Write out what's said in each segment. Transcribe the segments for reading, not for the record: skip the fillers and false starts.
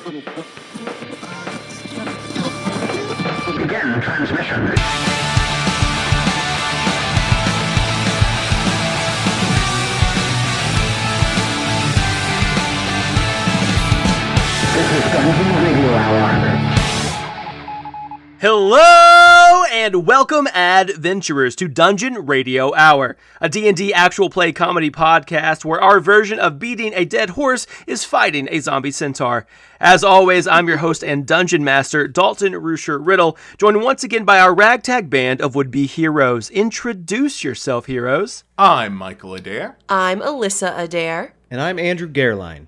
Begin transmission. This is Dungeon Radio Hour. Hello and welcome, adventurers, to Dungeon Radio Hour, a D&D actual play comedy podcast where our version of beating a dead horse is fighting a zombie centaur. As always, I'm your host and dungeon master, Dalton rusher-riddle, joined once again by our ragtag band of would-be heroes. Introduce yourself, heroes. I'm Michael Adair. I'm Alyssa Adair. And I'm Andrew Gerline.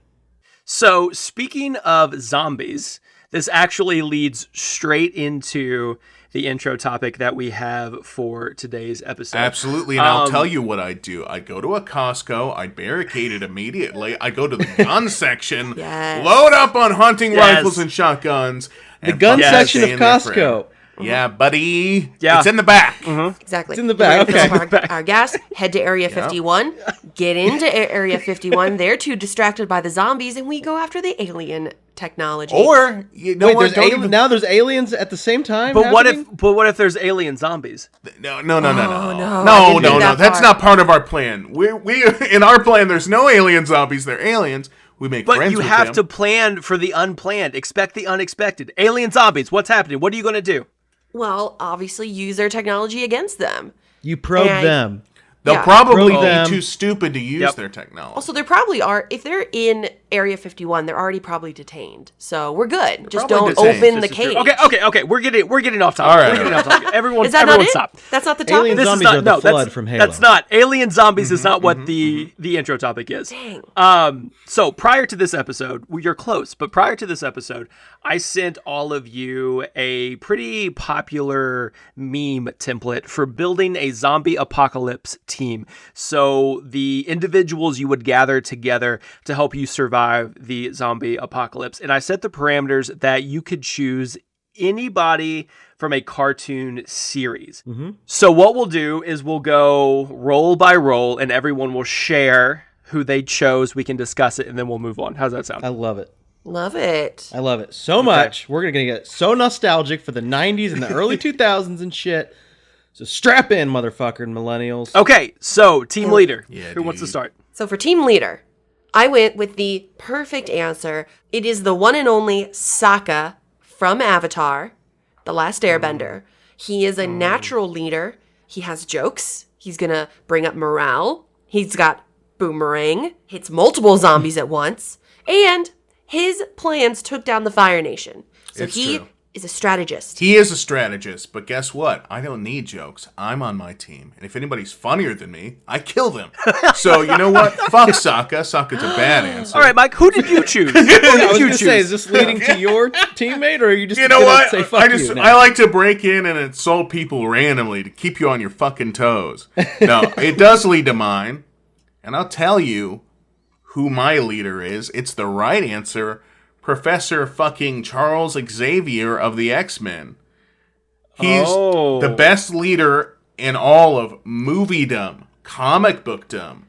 So, speaking of zombies, this actually leads straight into the intro topic that we have for today's episode. Absolutely, and I'll tell you what I'd do. I'd go to a Costco, I'd barricade it immediately, I'd go to the gun section, Yes. load up on hunting Yes. rifles and shotguns. The and gun fucking section stay of in there Costco. forever. Yeah, buddy. Yeah. It's in the back. Exactly. It's in the back. We're gonna Okay. fill up our gas, head to Area 51, get into Area 51. They're too distracted by the zombies, and we go after the alien technology. Or, you know Wait, what? now there's aliens at the same time? But happening? what if there's alien zombies? No. no, I No, didn't do that That's part. not part of our plan. We in our plan, there's no alien zombies. They're aliens. We make But friends you with have them. to plan for the unplanned. Expect the unexpected. Alien zombies, what's happening? What are you going to do? Well, obviously use their technology against them. You probe And- them. They'll Yeah. probably Probe be them. too stupid to use Yep. their technology. Also, there probably are, if they're in Area 51, they're already probably detained. So we're good. Just probably don't detained. open the This is true. cage. Okay. We're getting off topic. All right. We're getting off topic. Everyone, Is that not it? stop. That's not the topic? Alien This is zombies not are the flood from Halo. That's not. Alien zombies is not what the intro topic is. Dang. So prior to this episode, you're close, but prior to this episode, I sent all of you a pretty popular meme template for building a zombie apocalypse team. So the individuals you would gather together to help you survive the zombie apocalypse. And I set the parameters that you could choose anybody from a cartoon series. So what we'll do is we'll go roll by roll and everyone will share who they chose. We can discuss it and then we'll move on. How's that sound? I love it. Love it. I love it so much. We're going to get so nostalgic for the 90s and the early 2000s and shit. So strap in, motherfucker and millennials. Okay, so team leader. Yeah, who wants to dude. start? So for team leader, I went with the perfect answer. It is the one and only Sokka from Avatar, The Last Airbender. He is a natural leader. He has jokes. He's going to bring up morale. He's got boomerang, hits multiple zombies at once, and his plans took down the Fire Nation. So It's he true. is a strategist. He is a strategist, but guess what? I don't need jokes. I'm on my team. And if anybody's funnier than me, I kill them. So, you know what? Fuck Sokka. Sokka's a bad answer. All right, Mike, who did you choose? I Who did was you going to say, is choose? this leading to your teammate, or are you just You know gonna what? say fuck you now? I like to break in and insult people randomly to keep you on your fucking toes. No, it does lead to mine. And I'll tell you who my leader is. It's the right answer. Professor fucking Charles Xavier of the X-Men. He's Oh. the best leader in all of moviedom, comic bookdom,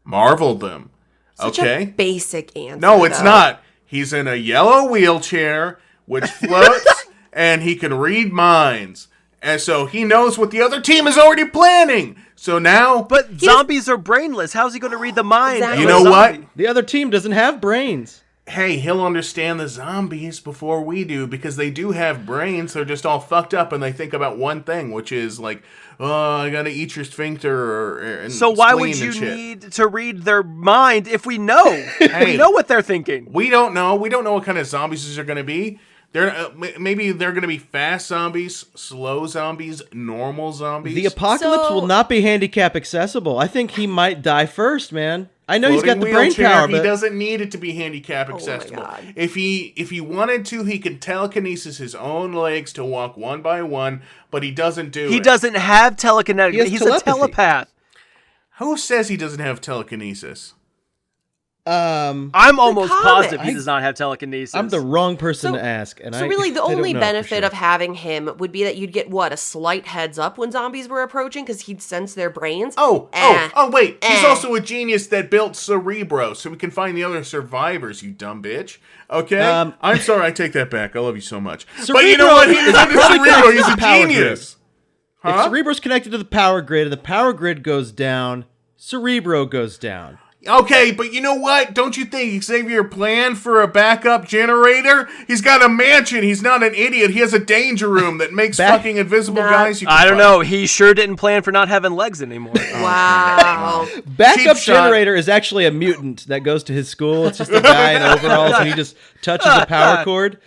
Marveldom. Such Okay? a basic answer. No, it's though. not. He's in a yellow wheelchair which floats and he can read minds. And so he knows what the other team is already planning. So now, But zombies are brainless. How's he going to read the mind? Exactly. you of a know what? zombie? The other team doesn't have brains. Hey, he'll understand the zombies before we do because they do have brains. They're just all fucked up and they think about one thing, which is like, oh, I gotta eat your sphincter and So why spleen would you and shit. need to read their mind if we know? Hey. We know what they're thinking. We don't know. We don't know what kind of zombies these are going to be. They're maybe they're going to be fast zombies, slow zombies, normal zombies. The apocalypse So- will not be handicap accessible. I think he might die first, man. I know he's got the Floating brain wheelchair, power, He but doesn't need it to be handicap accessible. God. If he wanted to, he could telekinesis his own legs to walk one by one, but he doesn't do it. He doesn't have telekinetic. He has He's telepathy. a telepath. Who says he doesn't have telekinesis? I'm almost comic. positive he does not have telekinesis. I'm the wrong person to ask. And So really, the only don't know for benefit sure. of having him would be that you'd get, what, a slight heads up when zombies were approaching because he'd sense their brains? Wait. He's also a genius that built Cerebro so we can find the other survivors, you dumb bitch. Okay? I'm sorry, I take that back. I love you so much. But you know what? He's not a Cerebro. He's a genius. If Cerebro's connected to the power grid and the power grid goes down, Cerebro goes down. Okay, but you know what? Don't you think Xavier planned for a backup generator? He's got a mansion. He's not an idiot. He has a danger room that makes fucking invisible guys. You can I don't fight. know. He sure didn't plan for not having legs anymore. Wow. Backup Cheap shot. generator is actually a mutant that goes to his school. It's just a guy in overalls and he just touches a power cord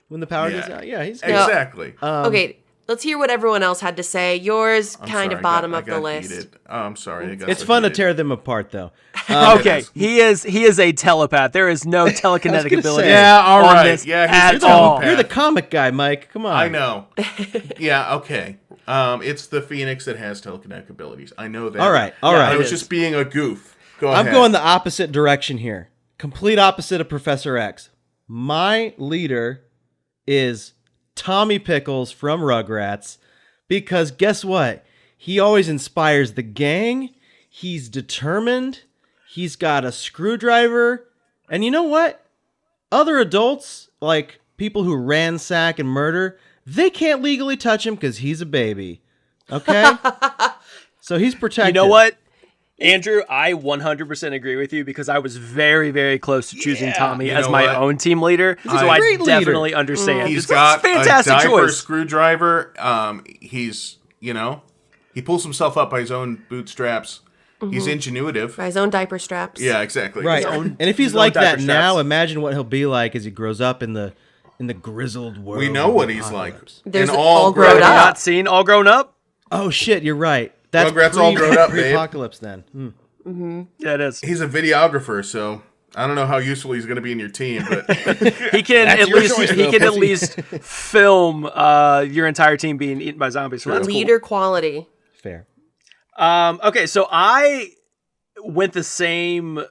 when the power goes out. Yeah, he's good. Exactly. Okay, let's hear what everyone else had to say. Yours, kind of bottom of the list. I'm sorry. It's fun to tear them apart, though. Okay, he is a telepath. There is no telekinetic gonna ability. say. Yeah, all on right. this Yeah, at he's a all. telepath. You're the comic guy, Mike. Come on. I know. Yeah, okay. It's the Phoenix that has telekinetic abilities. I know that. All right. I it was is. just being a goof. Go ahead. I'm going the opposite direction here. Complete opposite of Professor X. My leader is Tommy Pickles from Rugrats because guess what? He always inspires the gang. He's determined. He's got a screwdriver. And you know what? Other adults, like people who ransack and murder, they can't legally touch him because he's a baby. Okay? So he's protected. You know what, Andrew? I 100% agree with you because I was very, very close to choosing Tommy you as know my what? own team leader. So I great leader. definitely understand. He's It's a got fantastic a diaper choice. screwdriver. He pulls himself up by his own bootstraps. He's ingenuitive. By his own diaper straps. Yeah, exactly. Right. His own- And if he's his own like that diaper now, straps. imagine what he'll be like as he grows up in the grizzled world. we know of what he's like. apocalypse. There's And all grown Have you up. not seen All Grown Up? Oh shit, you're right. That's Rugrats all grown up, babe. pre-apocalypse then. Yeah, it is. He's a videographer, so I don't know how useful he's going to be in your team, but He can That's at your least choice, he though, can at pussy. least film your entire team being eaten by zombies. So that's cool. Leader quality. Fair. Okay, so I went the same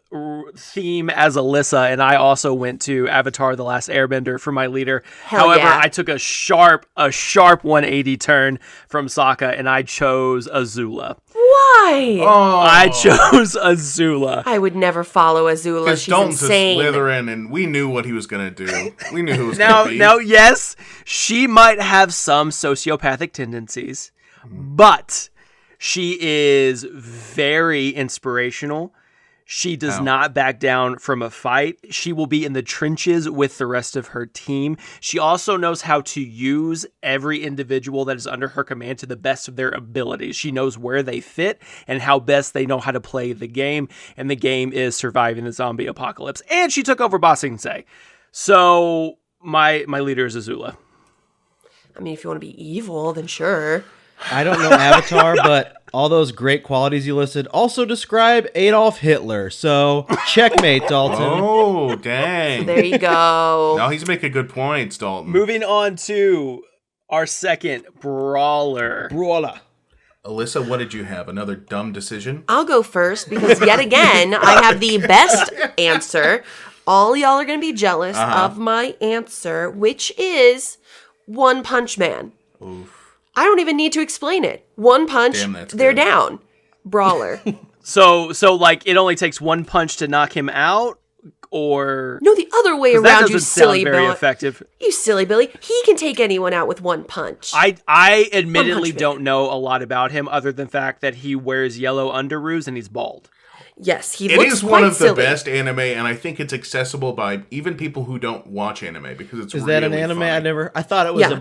theme as Alyssa, and I also went to Avatar: The Last Airbender for my leader. Hell However, yeah. I took a sharp 180 turn from Sokka, and I chose Azula. Why? I chose Azula. I would never follow Azula. because She's Dalton's insane. a Slytherin, and we knew what he was going to do. We knew who it was going to be. Now, yes, she might have some sociopathic tendencies, but she is very inspirational. She does not back down from a fight. She will be in the trenches with the rest of her team. She also knows how to use every individual that is under her command to the best of their abilities. She knows where they fit and how best they know how to play the game. And the game is surviving the zombie apocalypse. And she took over Ba Sing Se. So my leader is Azula. I mean, if you want to be evil, then sure. I don't know Avatar, but all those great qualities you listed also describe Adolf Hitler. So, checkmate, Dalton. Oh, dang. There you go. No, he's making good points, Dalton. Moving on to our second brawler. Brawler. Alyssa, what did you have? Another dumb decision? I'll go first because yet again, I have the best answer. All y'all are going to be jealous of my answer, which is One Punch Man. Oof. I don't even need to explain it. One punch, Damn, that's they're good. down. Brawler. So like it only takes one punch to knock him out, or No, the other way 'cause that around, doesn't you sound silly very Billy. effective. You silly Billy. He can take anyone out with one punch. I admittedly Punch Man. don't know a lot about him other than the fact that he wears yellow underoos and he's bald. Yes, he It looks is quite one of silly. the best anime, and I think it's accessible by even people who don't watch anime because it's Is that an really anime? funny. I thought it was Yeah.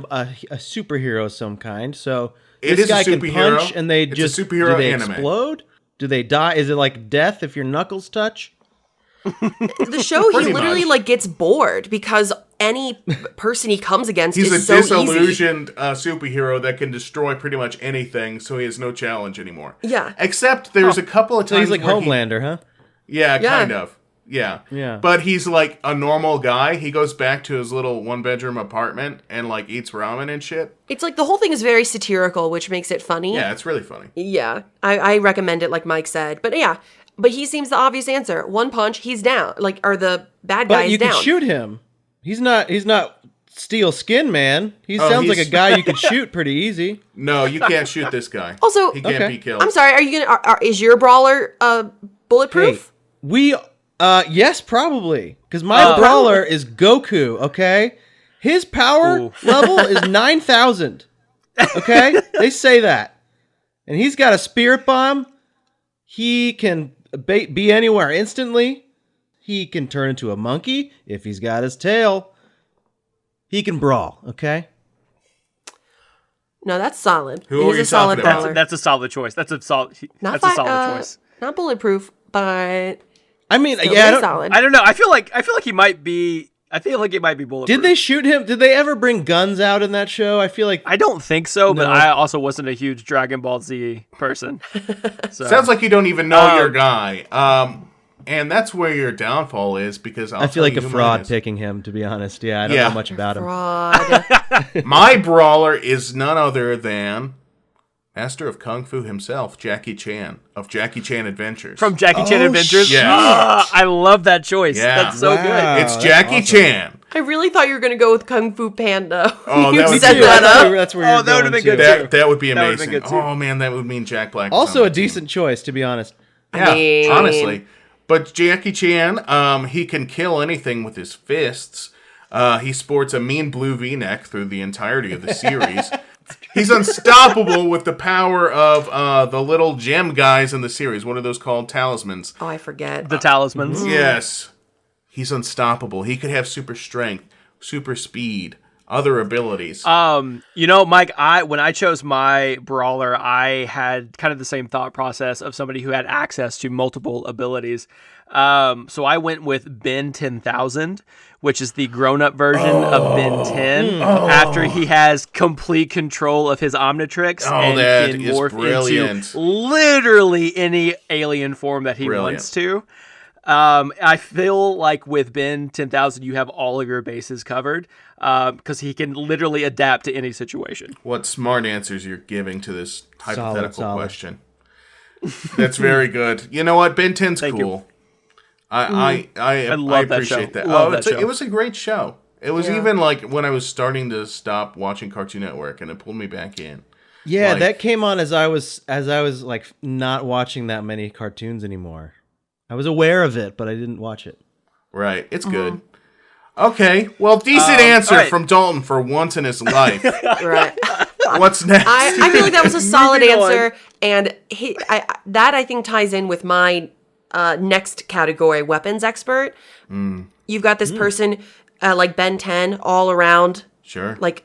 a superhero of some kind. So It this is a guy can superhero. punch and they It's a just superhero do they anime. explode? Do they die? Is it like death if your knuckles touch? The show, he Pretty literally much. like gets bored because any person he comes against He's a is so easy. disillusioned superhero that can destroy pretty much anything, so he has no challenge anymore. Yeah. Except there's a couple of So times he's like where Homelander, huh? Yeah, Yeah. kind of. Yeah. Yeah. But he's like a normal guy. He goes back to his little one-bedroom apartment and like eats ramen and shit. It's like the whole thing is very satirical, which makes it funny. Yeah, it's really funny. Yeah. I recommend it, like Mike said. But yeah, But he seems the obvious answer. One punch, he's down. Like, or the bad guy But is you down. can shoot him. He's not steel skin man. He sounds like a guy you could shoot pretty easy. No, you can't shoot this guy. Also, he can't be killed. I'm sorry. Are you gonna? Is your brawler bulletproof? Hey, yes, probably, because my brawler is Goku. Okay, his power level is 9,000. Okay, they say that, and he's got a spirit bomb. He can be anywhere instantly. He can turn into a monkey if he's got his tail. He can brawl. Okay. No, that's solid. Who He's are you a solid talking about? brawler. That's a solid choice. That's a solid choice. Not bulletproof, but I mean, still yeah, pretty solid. I don't know. I feel like he might be. I feel like it might be bulletproof. did they shoot him? Did they ever bring guns out in that show? I feel like I don't think so, but No. I also wasn't a huge Dragon Ball Z person. So. Sounds like you don't even know your guy. And that's where your downfall is, because I feel like a fraud picking him, to be honest. Yeah, I don't know much about him. Fraud. My brawler is none other than Master of Kung Fu himself, Jackie Chan, of Jackie Chan Adventures. From Jackie Chan Adventures? shit. I love that choice. Yeah. That's so Wow. good. It's that's Jackie awesome. Chan. I really thought you were gonna go with Kung Fu Panda. Oh, you that would set be- that up. That's where you're that would've going been good, to. too. That would be That would've been amazing. good, too. Oh, man, that would mean Jack Black. was Also on a the team. decent choice, to be honest. Yeah, mean- honestly. But Jackie Chan, he can kill anything with his fists. He sports a mean blue V-neck through the entirety of the series. He's unstoppable with the power of the little gem guys in the series. What are those called? Talismans. Oh, I forget. The talismans. Yes. He's unstoppable. He could have super strength, super speed, other abilities. Mike, when I chose my brawler, I had kind of the same thought process of somebody who had access to multiple abilities. So I went with Ben 10,000, which is the grown-up version of Ben 10, after he has complete control of his Omnitrix and that can is morph brilliant. into literally any alien form that he wants to. I feel like with Ben 10,000, you have all of your bases covered because he can literally adapt to any situation. What smart answers you're giving to this hypothetical solid. question. That's very good. You know what? Ben 10's Thank cool. I love that appreciate show. that. Love that show. It was a great show. It was even like when I was starting to stop watching Cartoon Network, and it pulled me back in. Yeah, Like- that came on as I was like not watching that many cartoons anymore. I was aware of it, but I didn't watch it. Right. It's good. Okay. Well, decent answer all right. from Dalton for once in his life. Right. What's next? I feel like that was a solid Moving on. answer, and I think ties in with my next category, weapons expert. You've got this person like Ben 10, all around, Sure. like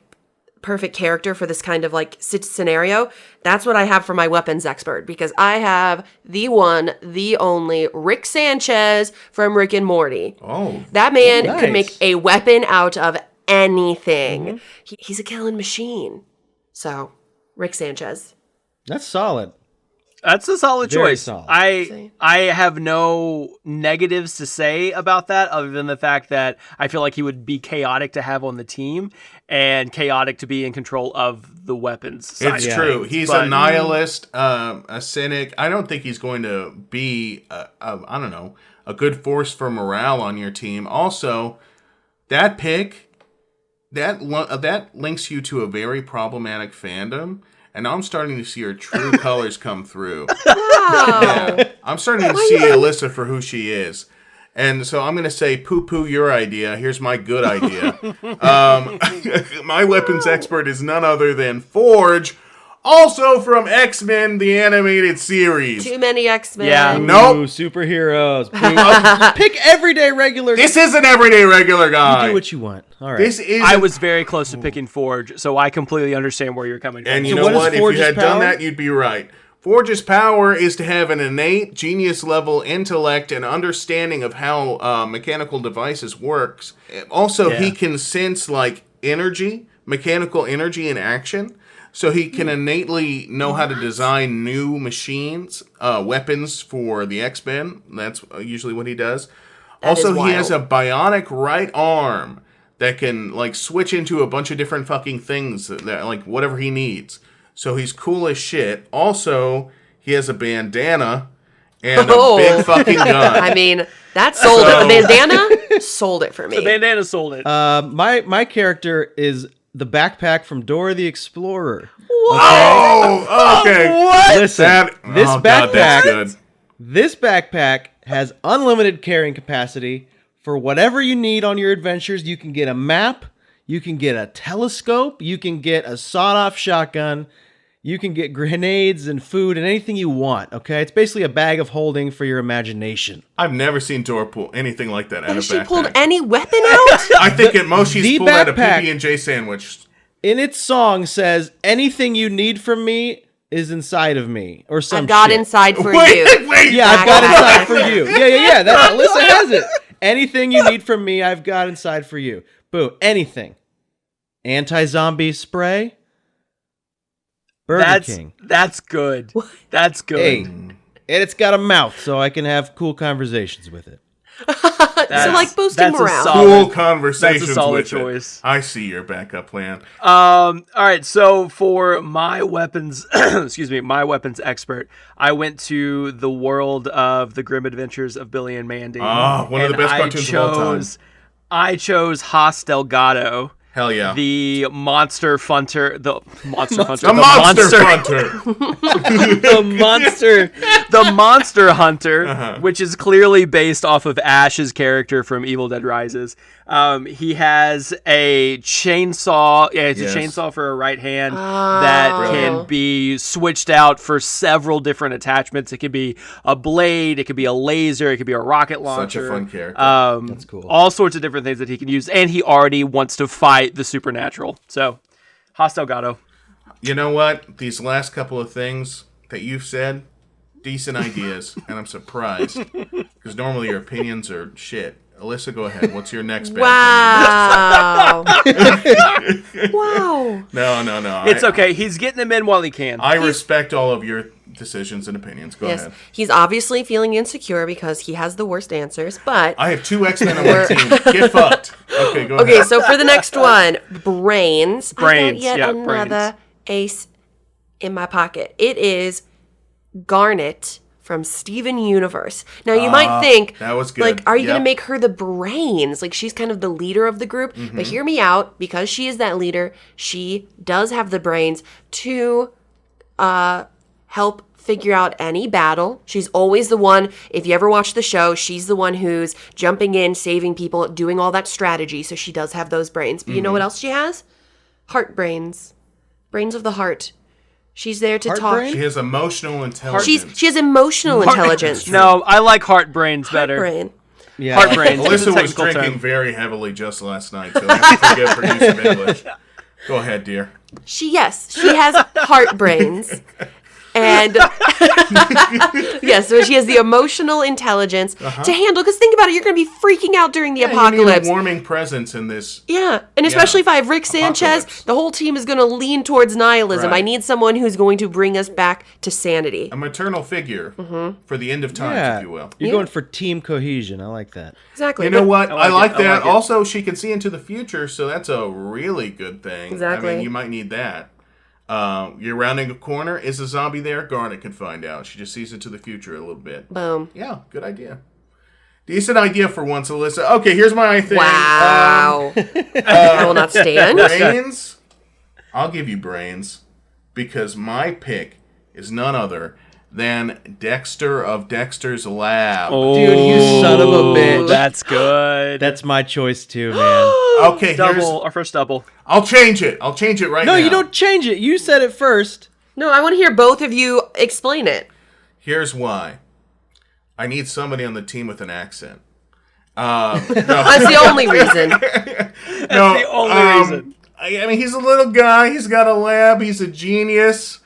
perfect character for this kind of like scenario. That's what I have for my weapons expert, because I have the one, the only Rick Sanchez from Rick and Morty. Oh. That man nice. could make a weapon out of anything. He's a killing machine. So, Rick Sanchez. That's solid. That's a solid Very choice. solid. I have no negatives to say about that other than the fact that I feel like he would be chaotic to have on the team and chaotic to be in control of the weapons side. It's of true. things. He's But- a nihilist, a cynic. I don't think he's going to be, a good force for morale on your team. Also, that pick, that links you to a very problematic fandom. And now I'm starting to see her true colors come through. Wow. Yeah, I'm starting to see Alyssa for who she is. And so I'm going to say, poo-poo your idea. Here's my good idea. My weapons expert is none other than Forge, also from X-Men, the animated series. Too many X-Men. Yeah. Nope. Ooh, superheroes. Just pick everyday regular. This is an everyday regular guy. Do what you want. All right. This is I was very close to picking Forge, so I completely understand where you're coming from. And you So know what is what? If you Forge's had done power? that, you'd be right. Forge's power is to have an innate genius-level intellect and understanding of how mechanical devices works. Also, he can sense, like, energy, mechanical energy in action. So he can innately know how to design new machines, weapons for the X-Men. That's usually what he does. Also, is he has a wild. bionic right arm that can, like, switch into a bunch of different fucking things, that like, whatever he needs. So he's cool as shit. Also, he has a bandana, and Oh. a big fucking gun. I mean, that sold it. The bandana sold it for me. The bandana sold it. My character is the backpack from Dora the Explorer. Oh, okay. Listen, this God, backpack, that's good. this backpack has unlimited carrying capacity for whatever you need on your adventures. You can get a map, you can get a telescope, you can get a sawed-off shotgun, you can get grenades and food and anything you want. Okay, it's basically a bag of holding for your imagination. I've never seen Dora pull anything like that out of Has a she backpack. pulled any weapon out? I think at most she's the pulled out a backpack- PB&J sandwich. In its song says, "Anything you need from me is inside of me," or some I've got shit. inside for Wait, you. wait. Yeah, I've got Backpack. inside for you. Yeah. That's Alyssa has it. Anything you need from me, I've got inside for you. Boom. Anything. Anti-zombie spray. Burger King. That's good. That's good. Hey, and it's got a mouth, so I can have cool conversations with it. So, like, boosting that's a morale. solid- Cool conversations That's a solid with choice. it. I see your backup plan. All right. So for my weapons, my weapons expert, I went to the world of the Grim Adventures of Billy and Mandy. Ah, one of the and best cartoons of all time. I chose Haas Delgado, Hell yeah. the monster funter, the monster hunter, The monster hunter. the monster hunter, Uh-huh. which is clearly based off of Ash's character from Evil Dead Rises. He has a chainsaw. Yeah, it's Yes. a chainsaw for a right hand that can be switched out for several different attachments. It could be a blade, it could be a laser, it could be a rocket launcher. Such a fun character. That's cool. All sorts of different things that he can use, and he already wants to fight the supernatural. So, Haas Delgado. You know what? These last couple of things that you've said, decent ideas, and I'm surprised because normally your opinions are shit. Alyssa, go ahead. What's your next bad Wow. Wow. opinion? No. It's okay. He's getting them in while he can. I respect all of your decisions and opinions. Go Yes. ahead. He's obviously feeling insecure because he has the worst answers, but I have 2 X-Men on my team. Get fucked. Okay, go okay, ahead. so for the next one, brains. Brains, I got yet yeah, another ace in my pocket. It is Garnet from Steven Universe. Now you might think, that was good. like, are you Yep. gonna make her the brains? Like, she's kind of the leader of the group. Mm-hmm. But hear me out, because she is that leader, she does have the brains to help figure out any battle. She's always the one, if you ever watch the show, she's the one who's jumping in, saving people, doing all that strategy. So she does have those brains. But you know what else she has? Heart brains. Brains of the heart. She's there to Heart talk. brain? She has emotional intelligence. She has emotional intelligence. No, I like heart brains better. Brain. Yeah. Heart brains. is a Alyssa was technical drinking term. very heavily just last night, so I have to forgive her use of English. Go ahead, dear. She has heart brains. And yes, so she has the emotional intelligence to handle. Because think about it, you're going to be freaking out during the You need apocalypse. a warming presence in this. Yeah, and especially if I have Rick Apocalypse. Sanchez, the whole team is going to lean towards nihilism. Right. I need someone who's going to bring us back to sanity. A maternal figure for the end of times, Yeah. if you will. You're Yeah. going for team cohesion. I like that. Exactly. You know But- what? I like like it. I that. like it. Also, she can see into the future, so that's a really good thing. I Exactly. mean, you might need that. You're rounding a corner. Is a zombie there? Garnet can find out. She just sees into the future a little bit. Boom. Yeah, good idea. Decent idea for once, Alyssa. Okay, here's my thing. Wow. I will not stand. Brains? I'll give you brains because my pick is none other than Dexter of Dexter's Lab. Dude, you son of a bitch. That's good. That's my choice too, man. Okay, double. Our first double. I'll change it. I'll change it right now. No, you don't change it. You said it first. No, I want to hear both of you explain it. Here's why. I need somebody on the team with an accent. That's the only reason. No, the only reason. I mean, he's a little guy. He's got a lab. He's a genius.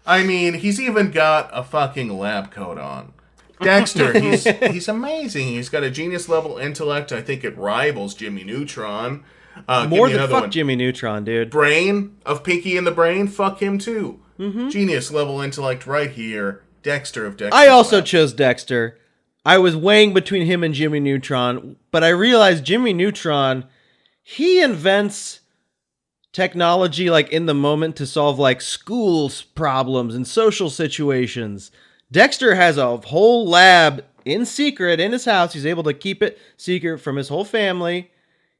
I mean, he's even got a fucking lab coat on. Dexter, he's amazing. He's got a genius level intellect. I think it rivals Jimmy Neutron. Give More me than another fuck one. Jimmy Neutron, dude. Brain of Pinky and the Brain. Fuck him too. Genius level intellect right here. Dexter of Dexter. I also chose Dexter. I was weighing between him and Jimmy Neutron, but I realized Jimmy Neutron, he invents technology like in the moment to solve like schools problems and social situations. Dexter has a whole lab in secret in his house. He's able to keep it secret from his whole family.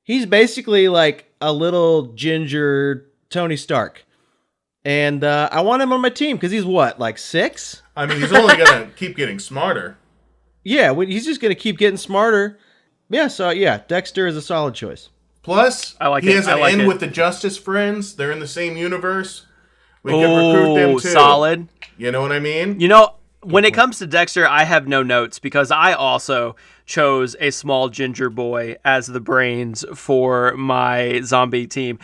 He's basically like a little ginger Tony Stark. And I want him on my team because he's what, like 6? I mean, he's only going to keep getting smarter. Yeah, he's just going to keep getting smarter. Yeah, so yeah, Dexter is a solid choice. Plus, he has an in with the Justice Friends. They're in the same universe. We can recruit them too. Solid. You know what I mean? You know, when it comes to Dexter, I have no notes because I also chose a small ginger boy as the brains for my zombie team.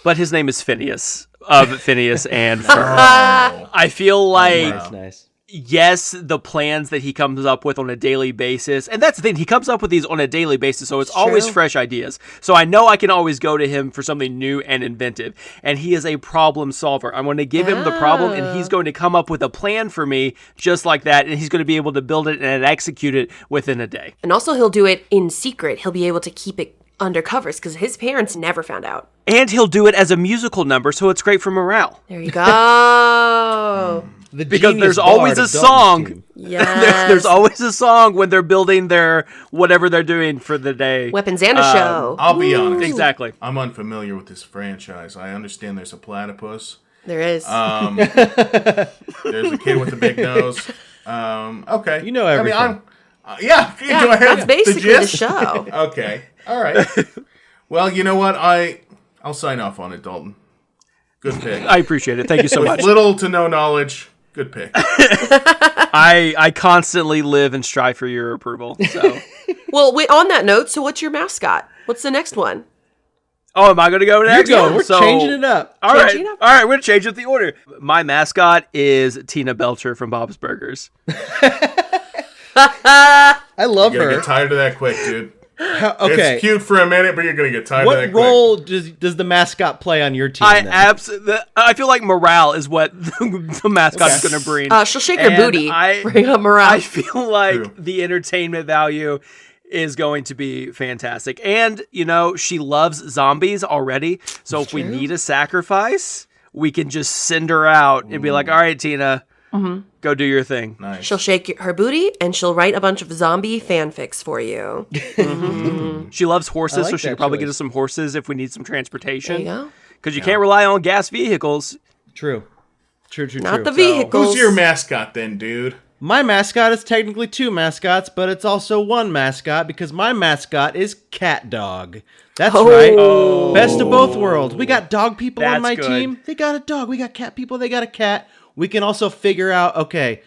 But his name is Phineas, of Phineas and Ferb. I feel like, Nice. yes, the plans that he comes up with on a daily basis, and that's the thing, he comes up with these on a daily basis, so it's always fresh ideas. So I know I can always go to him for something new and inventive, and he is a problem solver. I'm going to give him the problem, and he's going to come up with a plan for me just like that, and he's going to be able to build it and execute it within a day. And also he'll do it in secret. He'll be able to keep it under covers because his parents never found out. And he'll do it as a musical number, so it's great for morale. There you go. Because there's always a song. Yes. There's always a song when they're building their whatever they're doing for the day. Weapons and a show. I'll be honest. Exactly. I'm unfamiliar with this franchise. I understand there's a platypus. There is. There's a kid with a big nose. Okay. You know everything. I mean, yeah. Do I have that's basically the gist? show. Okay. All right. Well, you know what? I'll sign off on it, Dalton. Good pick. I appreciate it. Thank you so much. With little to no knowledge, good pick. I constantly live and strive for your approval. So. Well, wait, on that note, so what's your mascot? What's the next one? Oh, am I going to go next? You're going. We're changing it up. All right. We're going to change up the order. My mascot is Tina Belcher from Bob's Burgers. I love You're her. gonna get tired of that quick, dude. Okay. It's cute for a minute, but you're gonna get tired of that What role does the mascot play on your team? I feel like morale is what the mascot is going to bring. She'll shake her booty. Bring up morale. I feel like the entertainment value is going to be fantastic. And, you know, she loves zombies already. So if we need a sacrifice, we can just send her out and be like, all right, Tina, go do your thing. Nice. She'll shake her booty and she'll write a bunch of zombie fanfics for you. She loves horses, like so she that could probably choice. get us some horses if we need some transportation. There you go. Because you can't rely on gas vehicles. True. Not the vehicles. Who's your mascot then, dude? My mascot is technically 2 mascots, but it's also 1 mascot because my mascot is Cat Dog. That's right. Best of both worlds. We got dog people on That's my good. team. They got a dog. We got cat people. They got a cat. We can also figure out, okay,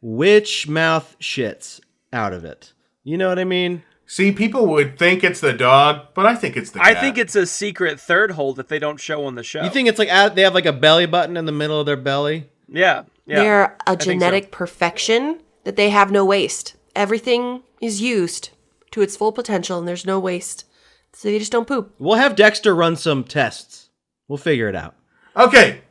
which mouth shits out of it. You know what I mean? See, people would think it's the dog, but I think it's the cat. I think it's a secret third hole that they don't show on the show. You think it's like they have like a belly button in the middle of their belly? Yeah. They're a think so. genetic perfection that they have no waste. Everything is used to its full potential and there's no waste. So they just don't poop. We'll have Dexter run some tests. We'll figure it out. Okay,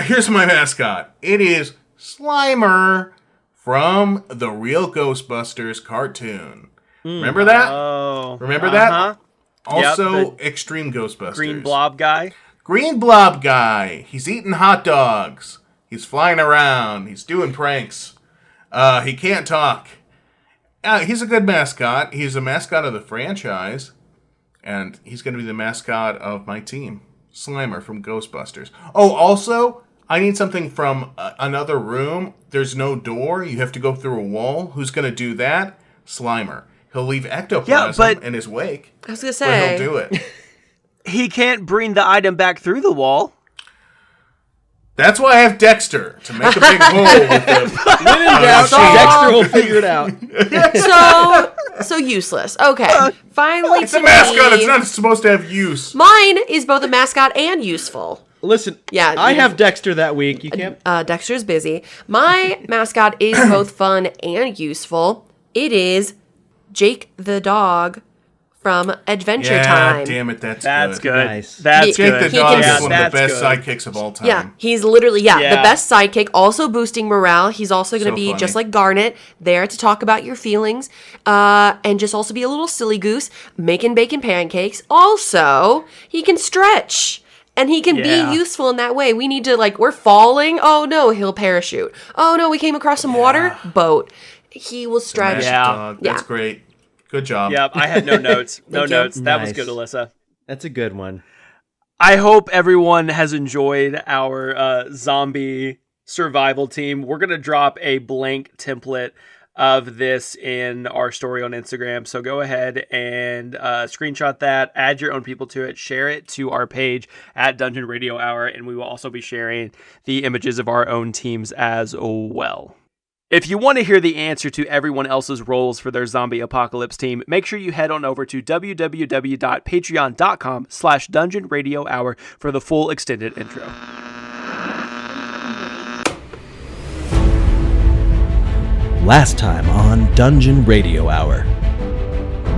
here's my mascot. It is Slimer from the Real Ghostbusters cartoon. Remember that? Oh. Remember that? Uh-huh. Also, Yep, Extreme Ghostbusters. Green blob guy. Green blob guy. He's eating hot dogs. He's flying around. He's doing pranks. He can't talk. He's a good mascot. He's a mascot of the franchise. And he's going to be the mascot of my team. Slimer from Ghostbusters. Oh, also, I need something from another room. There's no door. You have to go through a wall. Who's going to do that? Slimer. He'll leave ectoplasm in his wake. I was going to But say. he'll do it. He can't bring the item back through the wall. That's why I have Dexter, to make a big hole with the... When in doubt, Dexter will figure it out. So useless. Okay. Finally, It's a mascot. It's not supposed to have use. Mine is both a mascot and useful. Listen, Yeah, I you- have Dexter that week. You can't. Dexter's busy. My mascot is both fun and useful. It is Jake the dog from Adventure Yeah, Time. damn it, that's good. Nice. That's Jake good. the dog can- is one of the that's best good. sidekicks of all time. Yeah, he's literally, the Yeah. best sidekick, also boosting morale. He's also going to So be funny. just like Garnet, there to talk about your feelings, and just also be a little silly goose, making bacon pancakes. Also, he can stretch. And he can be useful in that way. We need to, like, we're falling. Oh, no, he'll parachute. Oh, no, we came across some water. Boat. He will stretch. Dog. That's great. Good job. Yeah, I had no notes. No Thank you. notes. That was Nice. good, Alyssa. That's a good one. I hope everyone has enjoyed our zombie survival team. We're going to drop a blank template of this in our story on Instagram. So go ahead and screenshot that, add your own people to it, share it to our page at Dungeon Radio Hour, and we will also be sharing the images of our own teams as well. If you want to hear the answer to everyone else's roles for their zombie apocalypse team, make sure you head on over to www.patreon.com/Dungeon Radio Hour for the full extended intro. Last time on Dungeon Radio Hour.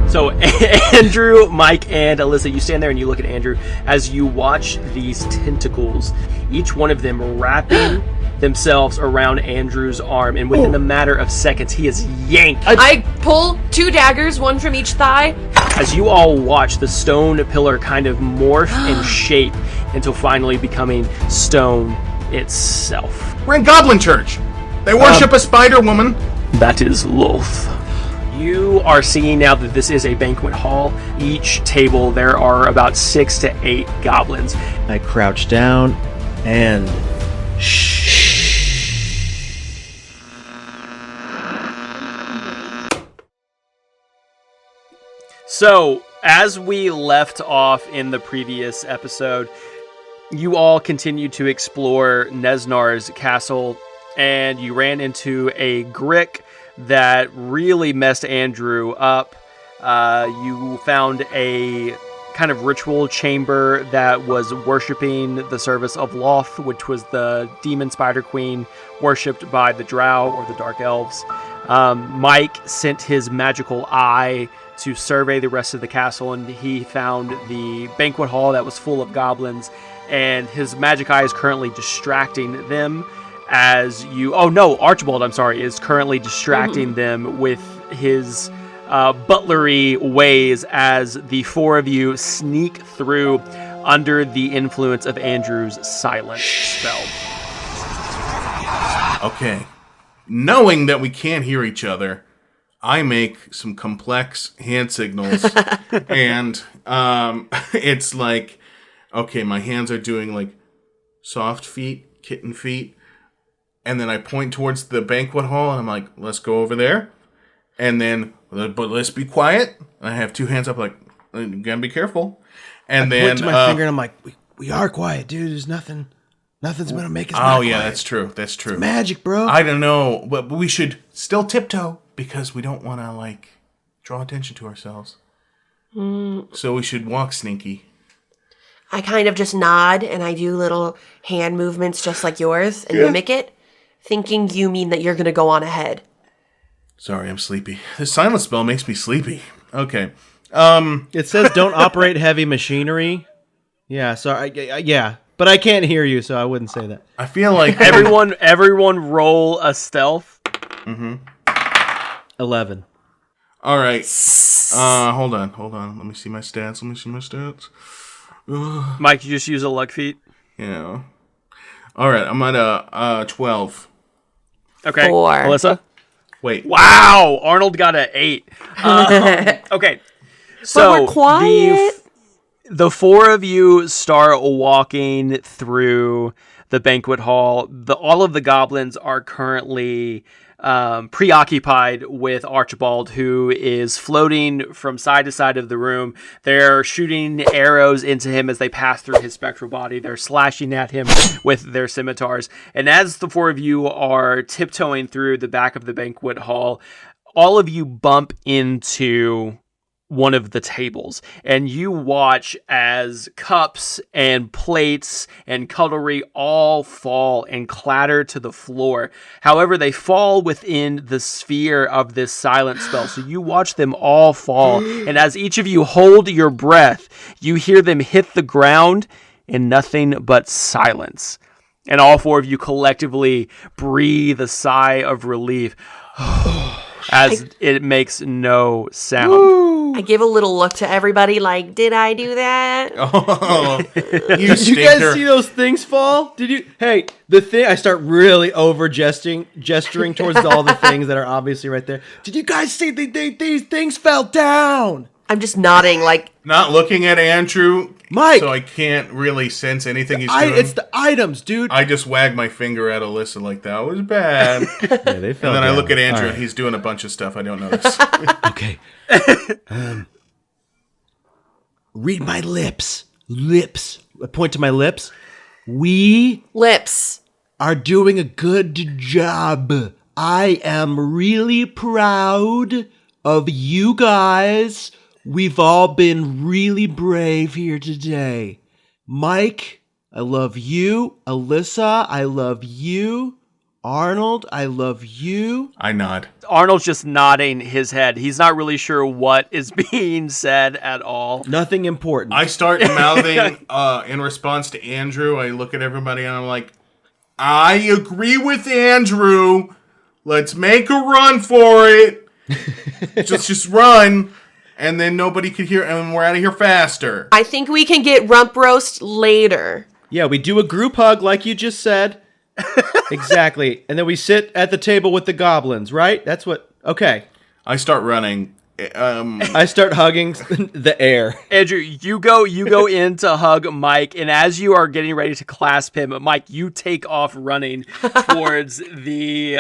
So Andrew, Mike, and Alyssa, you stand there and you look at Andrew as you watch these tentacles, each one of them wrapping themselves around Andrew's arm, and within a matter of seconds, he is yanked. I pull 2 daggers, one from each thigh. As you all watch the stone pillar kind of morph and shape until finally becoming stone itself. We're in Goblin Church. They worship a spider woman. That is Lolth. You are seeing now that this is a banquet hall. Each table, there are about 6 to 8 goblins. I crouch down and So, as we left off in the previous episode, you all continued to explore Neznar's castle, and you ran into a Grick that really messed Andrew up. You found a kind of ritual chamber that was worshipping the service of Loth, which was the demon spider queen worshipped by the Drow or the Dark Elves. Mike sent his magical eye to survey the rest of the castle, and he found the banquet hall that was full of goblins, and his magic eye is currently distracting them as you... Oh no, Archibald, I'm sorry, is currently distracting them with his butlery ways as the 4 of you sneak through under the influence of Andrew's silence spell. Okay. Knowing that we can't hear each other, I make some complex hand signals, and it's like, okay, my hands are doing like soft feet, kitten feet, and then I point towards the banquet hall, and I'm like, let's go over there, and then, but let's be quiet. And I have 2 hands up, like, you gotta be careful, and then point to my finger and I'm like, we are quiet, dude. There's nothing's gonna make us. Oh yeah, that's true. That's true. It's magic, bro. I don't know, but we should still tiptoe because we don't want to like draw attention to ourselves. So we should walk sneaky. I kind of just nod and I do little hand movements just like yours and mimic it, thinking you mean that you're going to go on ahead. Sorry, I'm sleepy. This silence spell makes me sleepy. Okay. It says don't operate heavy machinery. Yeah, sorry. Yeah, but I can't hear you, so I wouldn't say that. I feel like Everyone roll a stealth. 11. All right. Hold on. Let me see my stats. Mike, you just use a luck feat. Yeah. All right, I'm at a 12. Okay. 4. Alyssa? Wait. Wow, Arnold got an 8. Okay. So we're quiet. The 4 of you start walking through the banquet hall. All of the goblins are currently preoccupied with Archibald, who is floating from side to side of the room. They're shooting arrows into him as they pass through his spectral body. They're slashing at him with their scimitars. And as the 4 of you are tiptoeing through the back of the banquet hall, all of you bump into one of the tables, and you watch as cups and plates and cutlery all fall and clatter to the floor. However, they fall within the sphere of this silent spell, so you watch them all fall, and as each of you hold your breath, you hear them hit the ground in nothing but silence. And all 4 of you collectively breathe a sigh of relief as it makes no sound. I give a little look to everybody like, did I do that? Oh, you Did you guys see those things fall? Did you? Hey, the thing. I start really over gesturing towards all the things that are obviously right there. Did you guys see these things fell down? I'm just nodding like, Not looking at Andrew, Mike. so I can't really sense anything he's doing. It's the items, dude. I just wag my finger at Alyssa like, that was bad. Yeah, they fell And then I down. look at Andrew All and right. he's doing a bunch of stuff I don't notice. Okay. Read my lips. Lips. I point to my lips. We lips. are doing a good job. I am really proud of you guys. We've all been really brave here today. Mike, I love you. Alyssa, I love you. Arnold, I love you. I nod. Arnold's just nodding his head. He's not really sure what is being said at all. Nothing important. I start mouthing in response to Andrew. I look at everybody and I'm like, I agree with Andrew. Let's make a run for it. just run. And then nobody could hear, and we're out of here faster. I think we can get rump roast later. Yeah, we do a group hug like you just said. Exactly. And then we sit at the table with the goblins, right? That's what... Okay. I start running. I start hugging the air. Andrew, you go in to hug Mike, and as you are getting ready to clasp him, Mike, you take off running towards the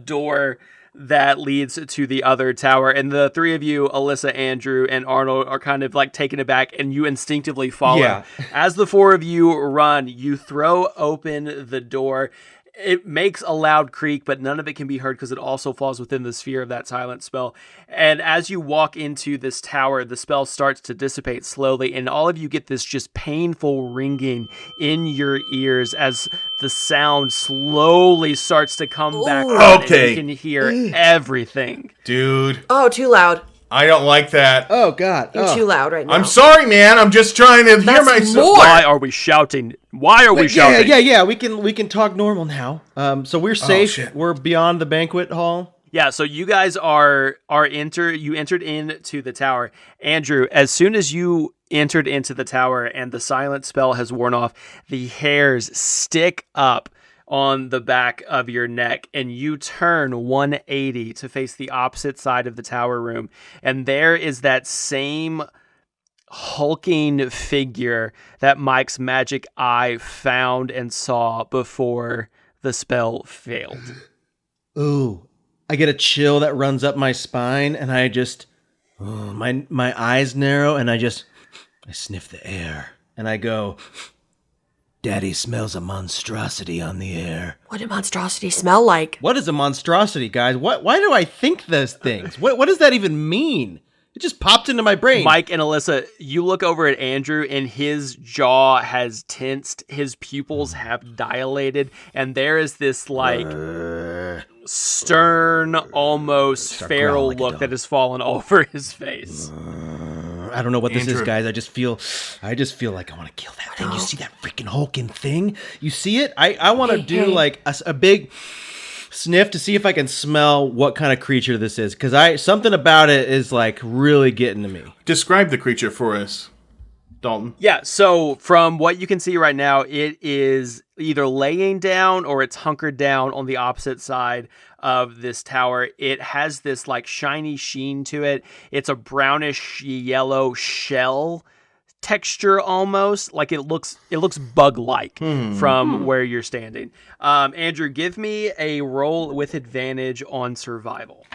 door that leads to the other tower. And the three of you, Alyssa, Andrew, and Arnold, are kind of like taken aback, and you instinctively follow. Yeah. As the four of you run, you throw open the door. It makes a loud creak, but none of it can be heard because it also falls within the sphere of that silent spell. And as you walk into this tower, the spell starts to dissipate slowly, and all of you get this just painful ringing in your ears as the sound slowly starts to come back on, Okay. and you can hear everything. Dude, Oh, too loud. I don't like that. Oh, God. You're too loud right now. I'm sorry, man. I'm just trying to hear That's myself. more. Why are we shouting? Why are we shouting? Yeah. We can talk normal now. So we're safe. shit. We're beyond the banquet hall. Yeah, so you guys you entered into the tower. Andrew, as soon as you entered into the tower and the silent spell has worn off, the hairs stick up on the back of your neck, and you turn 180 to face the opposite side of the tower room. And there is that same hulking figure that Mike's magic eye found and saw before the spell failed. Ooh. I get a chill that runs up my spine, and I just... my eyes narrow, and I sniff the air. And I go... Daddy smells a monstrosity on the air. What did monstrosity smell like? What is a monstrosity, guys? Why do I think those things? What does that even mean? It just popped into my brain. Mike and Alyssa, you look over at Andrew, and his jaw has tensed, his pupils have dilated, and there is this like stern, almost feral growling like a look dog. that has fallen over his face. I don't know what this is, Andrew. guys. I just feel like I want to kill that thing. You see that freaking hulking thing? You see it? I want to do like a big sniff to see if I can smell what kind of creature this is, because something about it is like really getting to me. Describe the creature for us, Dalton. Yeah, so from what you can see right now, it is either laying down or it's hunkered down on the opposite side of this tower. It has this like shiny sheen to it. It's a brownish yellow shell texture almost, like it looks bug-like from where you're standing. Andrew, give me a roll with advantage on survival.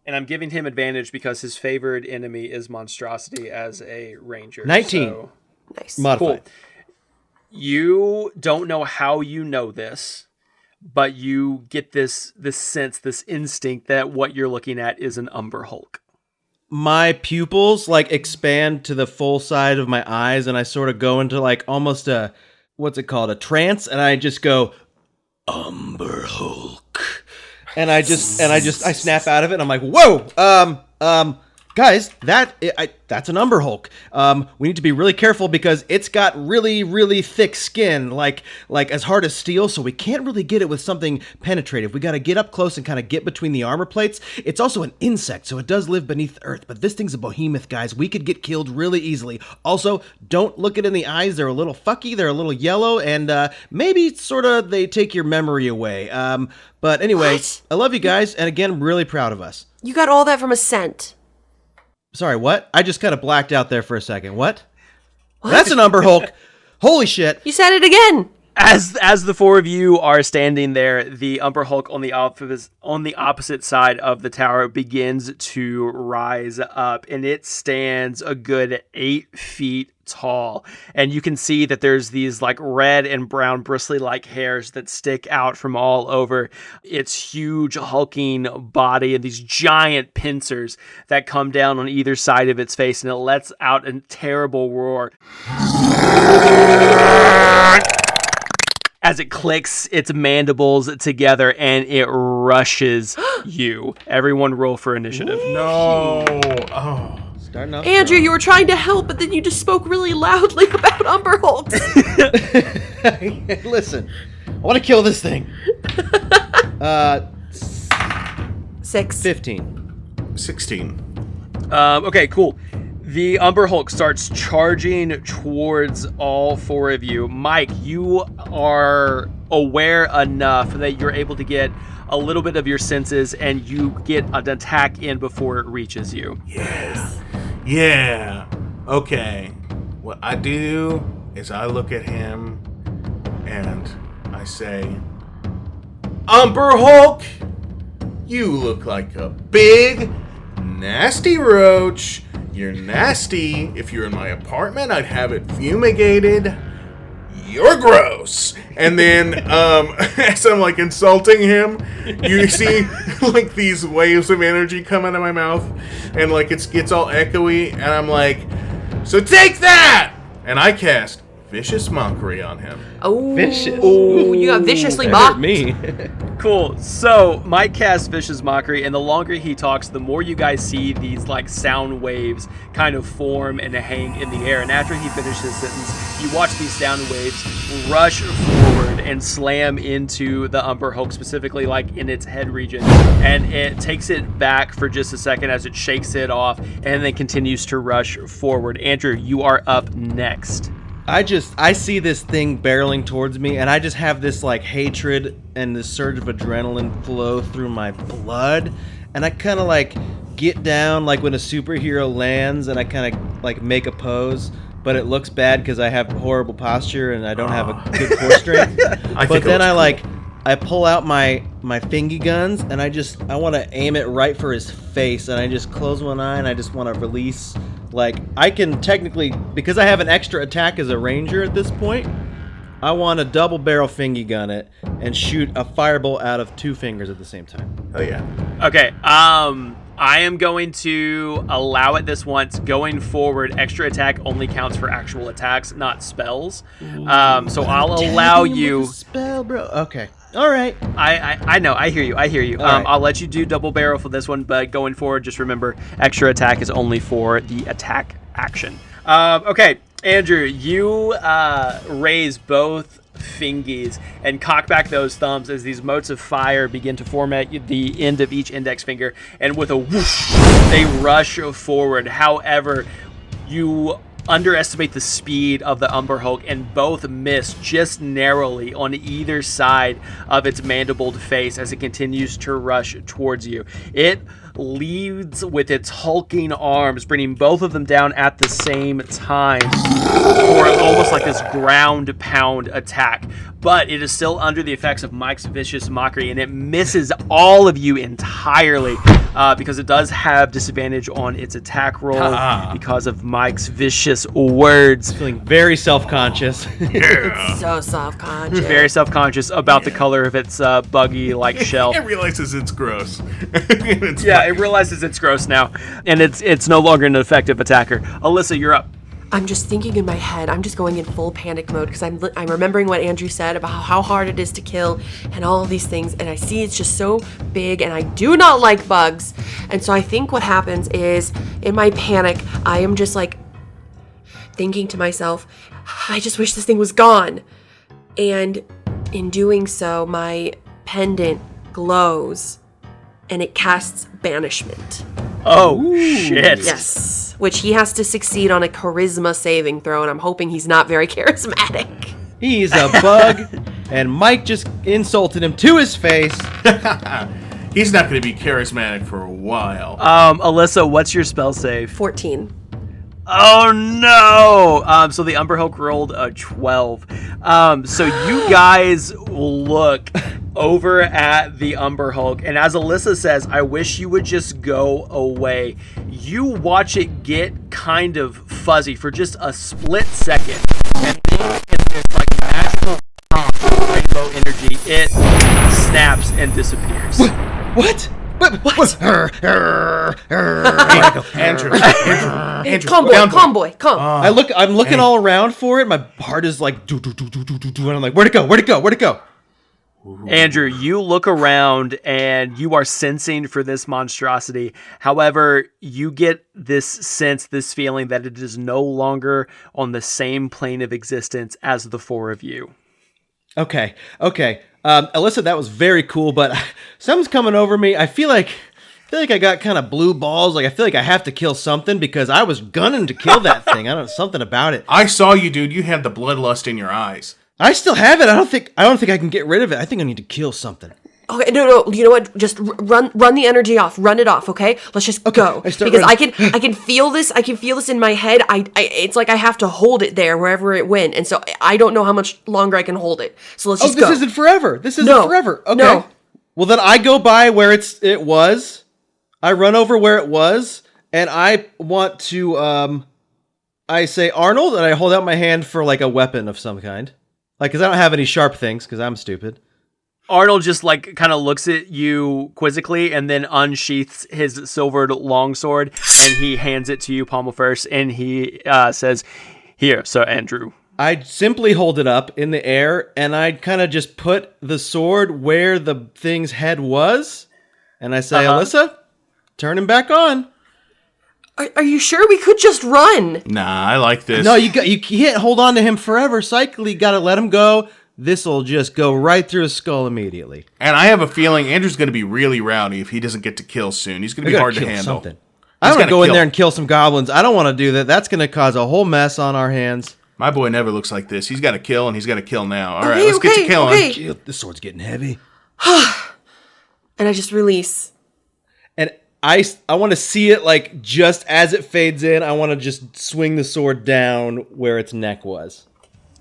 And I'm giving him advantage because his favored enemy is monstrosity as a ranger. 19. So, Nice. Modified. cool. You don't know how you know this, but you get this sense, this instinct that what you're looking at is an Umberhulk. My pupils like expand to the full side of my eyes, and I sort of go into like almost a, what's it called, a trance, and I just go, Umberhulk. And I snap out of it, and I'm like, whoa, Guys, that's an Umberhulk. We need to be really careful because it's got really, really thick skin, like as hard as steel, so we can't really get it with something penetrative. We got to get up close and kind of get between the armor plates. It's also an insect, so it does live beneath the earth, but this thing's a behemoth, guys. We could get killed really easily. Also, don't look it in the eyes. They're a little fucky, they're a little yellow, and maybe sort of they take your memory away. But anyway, What? I love you guys, and again, I'm really proud of us. You got all that from a scent. Sorry, what? I just kind of blacked out there for a second. What? That's an Umberhulk. Holy shit. You said it again. As the four of you are standing there, the Umberhulk on the opposite side of the tower begins to rise up, and it stands a good 8 feet tall. And you can see that there's these like red and brown bristly like hairs that stick out from all over its huge hulking body, and these giant pincers that come down on either side of its face, and it lets out a terrible roar as it clicks its mandibles together and it rushes you. Everyone roll for initiative. No. Oh. Starting off Andrew, you were trying to help, but then you just spoke really loudly about Umberhulks. Listen, I want to kill this thing. 6. 15. 16. Okay, cool. The Umberhulk starts charging towards all four of you. Mike, you are aware enough that you're able to get a little bit of your senses, and you get an attack in before it reaches you. Yeah. Okay. What I do is I look at him and I say, Umberhulk, you look like a big, nasty roach. You're nasty. If you're in my apartment, I'd have it fumigated. You're gross. And then, as I'm like insulting him, you see like these waves of energy come out of my mouth, and like it gets all echoey, and I'm like, so take that! And I cast Vicious Mockery on him. Oh, Vicious. Ooh, you got viciously That mocked. hurt me. Cool. So Mike casts Vicious Mockery, and the longer he talks, the more you guys see these like sound waves kind of form and hang in the air. And after he finishes his sentence, you watch these sound waves rush forward and slam into the Umberhulk, specifically like in its head region. And it takes it back for just a second as it shakes it off, and then continues to rush forward. Andrew, you are up next. I see this thing barreling towards me, and I just have this like hatred and this surge of adrenaline flow through my blood, and I kind of like get down like when a superhero lands, and I kind of like make a pose, but it looks bad because I have horrible posture and I don't have a good core strength. But then I pull out my fingy guns, and I want to aim it right for his face, and I just close one eye and I just want to release. Like, I can technically, because I have an extra attack as a ranger at this point, I want to double barrel fingy gun it and shoot a firebolt out of 2 fingers at the same time. Oh yeah. Okay, I am going to allow it this once. Going forward, extra attack only counts for actual attacks, not spells. So I'll allow you. Spell, bro. Okay. All right. I know. I hear you. right. I'll let you do double barrel for this one, but going forward, just remember, extra attack is only for the attack action. Okay, Andrew, you raise both fingies and cock back those thumbs as these motes of fire begin to form at the end of each index finger, and with a whoosh, they rush forward. However, you underestimate the speed of the Umberhulk and both miss just narrowly on either side of its mandibled face as it continues to rush towards you. It leads with its hulking arms, bringing both of them down at the same time for almost like this ground pound attack. But it is still under the effects of Mike's Vicious Mockery, and it misses all of you entirely because it does have disadvantage on its attack roll because of Mike's vicious words. Feeling very self-conscious. It's so self-conscious. Very self-conscious about the color of its buggy like shell. It realizes it's gross. Yeah, it realizes it's gross now, and it's no longer an effective attacker. Alyssa, you're up. I'm just thinking in my head, I'm just going in full panic mode because I'm remembering what Andrew said about how hard it is to kill and all of these things, and I see it's just so big, and I do not like bugs. And so I think what happens is, in my panic, I am just like thinking to myself, I just wish this thing was gone. And in doing so, my pendant glows and it casts banishment. Oh, shit. Yes, which he has to succeed on a charisma saving throw, and I'm hoping he's not very charismatic. He's a bug, and Mike just insulted him to his face. He's not going to be charismatic for a while. Alyssa, what's your spell save? 14. Oh no! So the Umberhulk rolled a 12. So you guys look over at the Umberhulk, and as Alyssa says, I wish you would just go away. You watch it get kind of fuzzy for just a split second, and then in this like magical rainbow energy, it snaps and disappears. What? Andrew, Calm boy. I'm looking all around for it. My heart is like do, and I'm like, where'd it go? Andrew, you look around and you are sensing for this monstrosity. However, you get this feeling that it is no longer on the same plane of existence as the four of you. Okay. Alyssa, that was very cool, but something's coming over me. I feel like I got kind of blue balls. Like I feel like I have to kill something because I was gunning to kill that thing. I don't know, something about it. I saw you, dude. You had the bloodlust in your eyes. I still have it. I don't think I can get rid of it. I think I need to kill something. Okay, no. You know what? Just run the energy off. Run it off. Okay, let's just go. Because running. I can feel this. I can feel this in my head. It's like I have to hold it there wherever it went, and so I don't know how much longer I can hold it. So let's just go. This isn't forever. Okay. No. Well, then I go by where it was. I run over where it was, and I want to. I say Arnold, and I hold out my hand for like a weapon of some kind. Like, because I don't have any sharp things, because I'm stupid. Arnold just like kind of looks at you quizzically and then unsheaths his silvered longsword and he hands it to you pommel first and he says, "Here, Sir Andrew." I simply hold it up in the air and I kind of just put the sword where the thing's head was and I say, Alyssa, turn him back on. Are you sure we could just run? Nah, I like this. No, you can't hold on to him forever. You got to let him go. This'll just go right through his skull immediately. And I have a feeling Andrew's going to be really rowdy if he doesn't get to kill soon. He's going to be hard to handle. Something. I'm going to go in there and kill some goblins. I don't want to do that. That's going to cause a whole mess on our hands. My boy never looks like this. He's got to kill, and he's got to kill now. All right, let's get to killing. Okay. This sword's getting heavy. And I just release. And I want to see it like just as it fades in. I want to just swing the sword down where its neck was.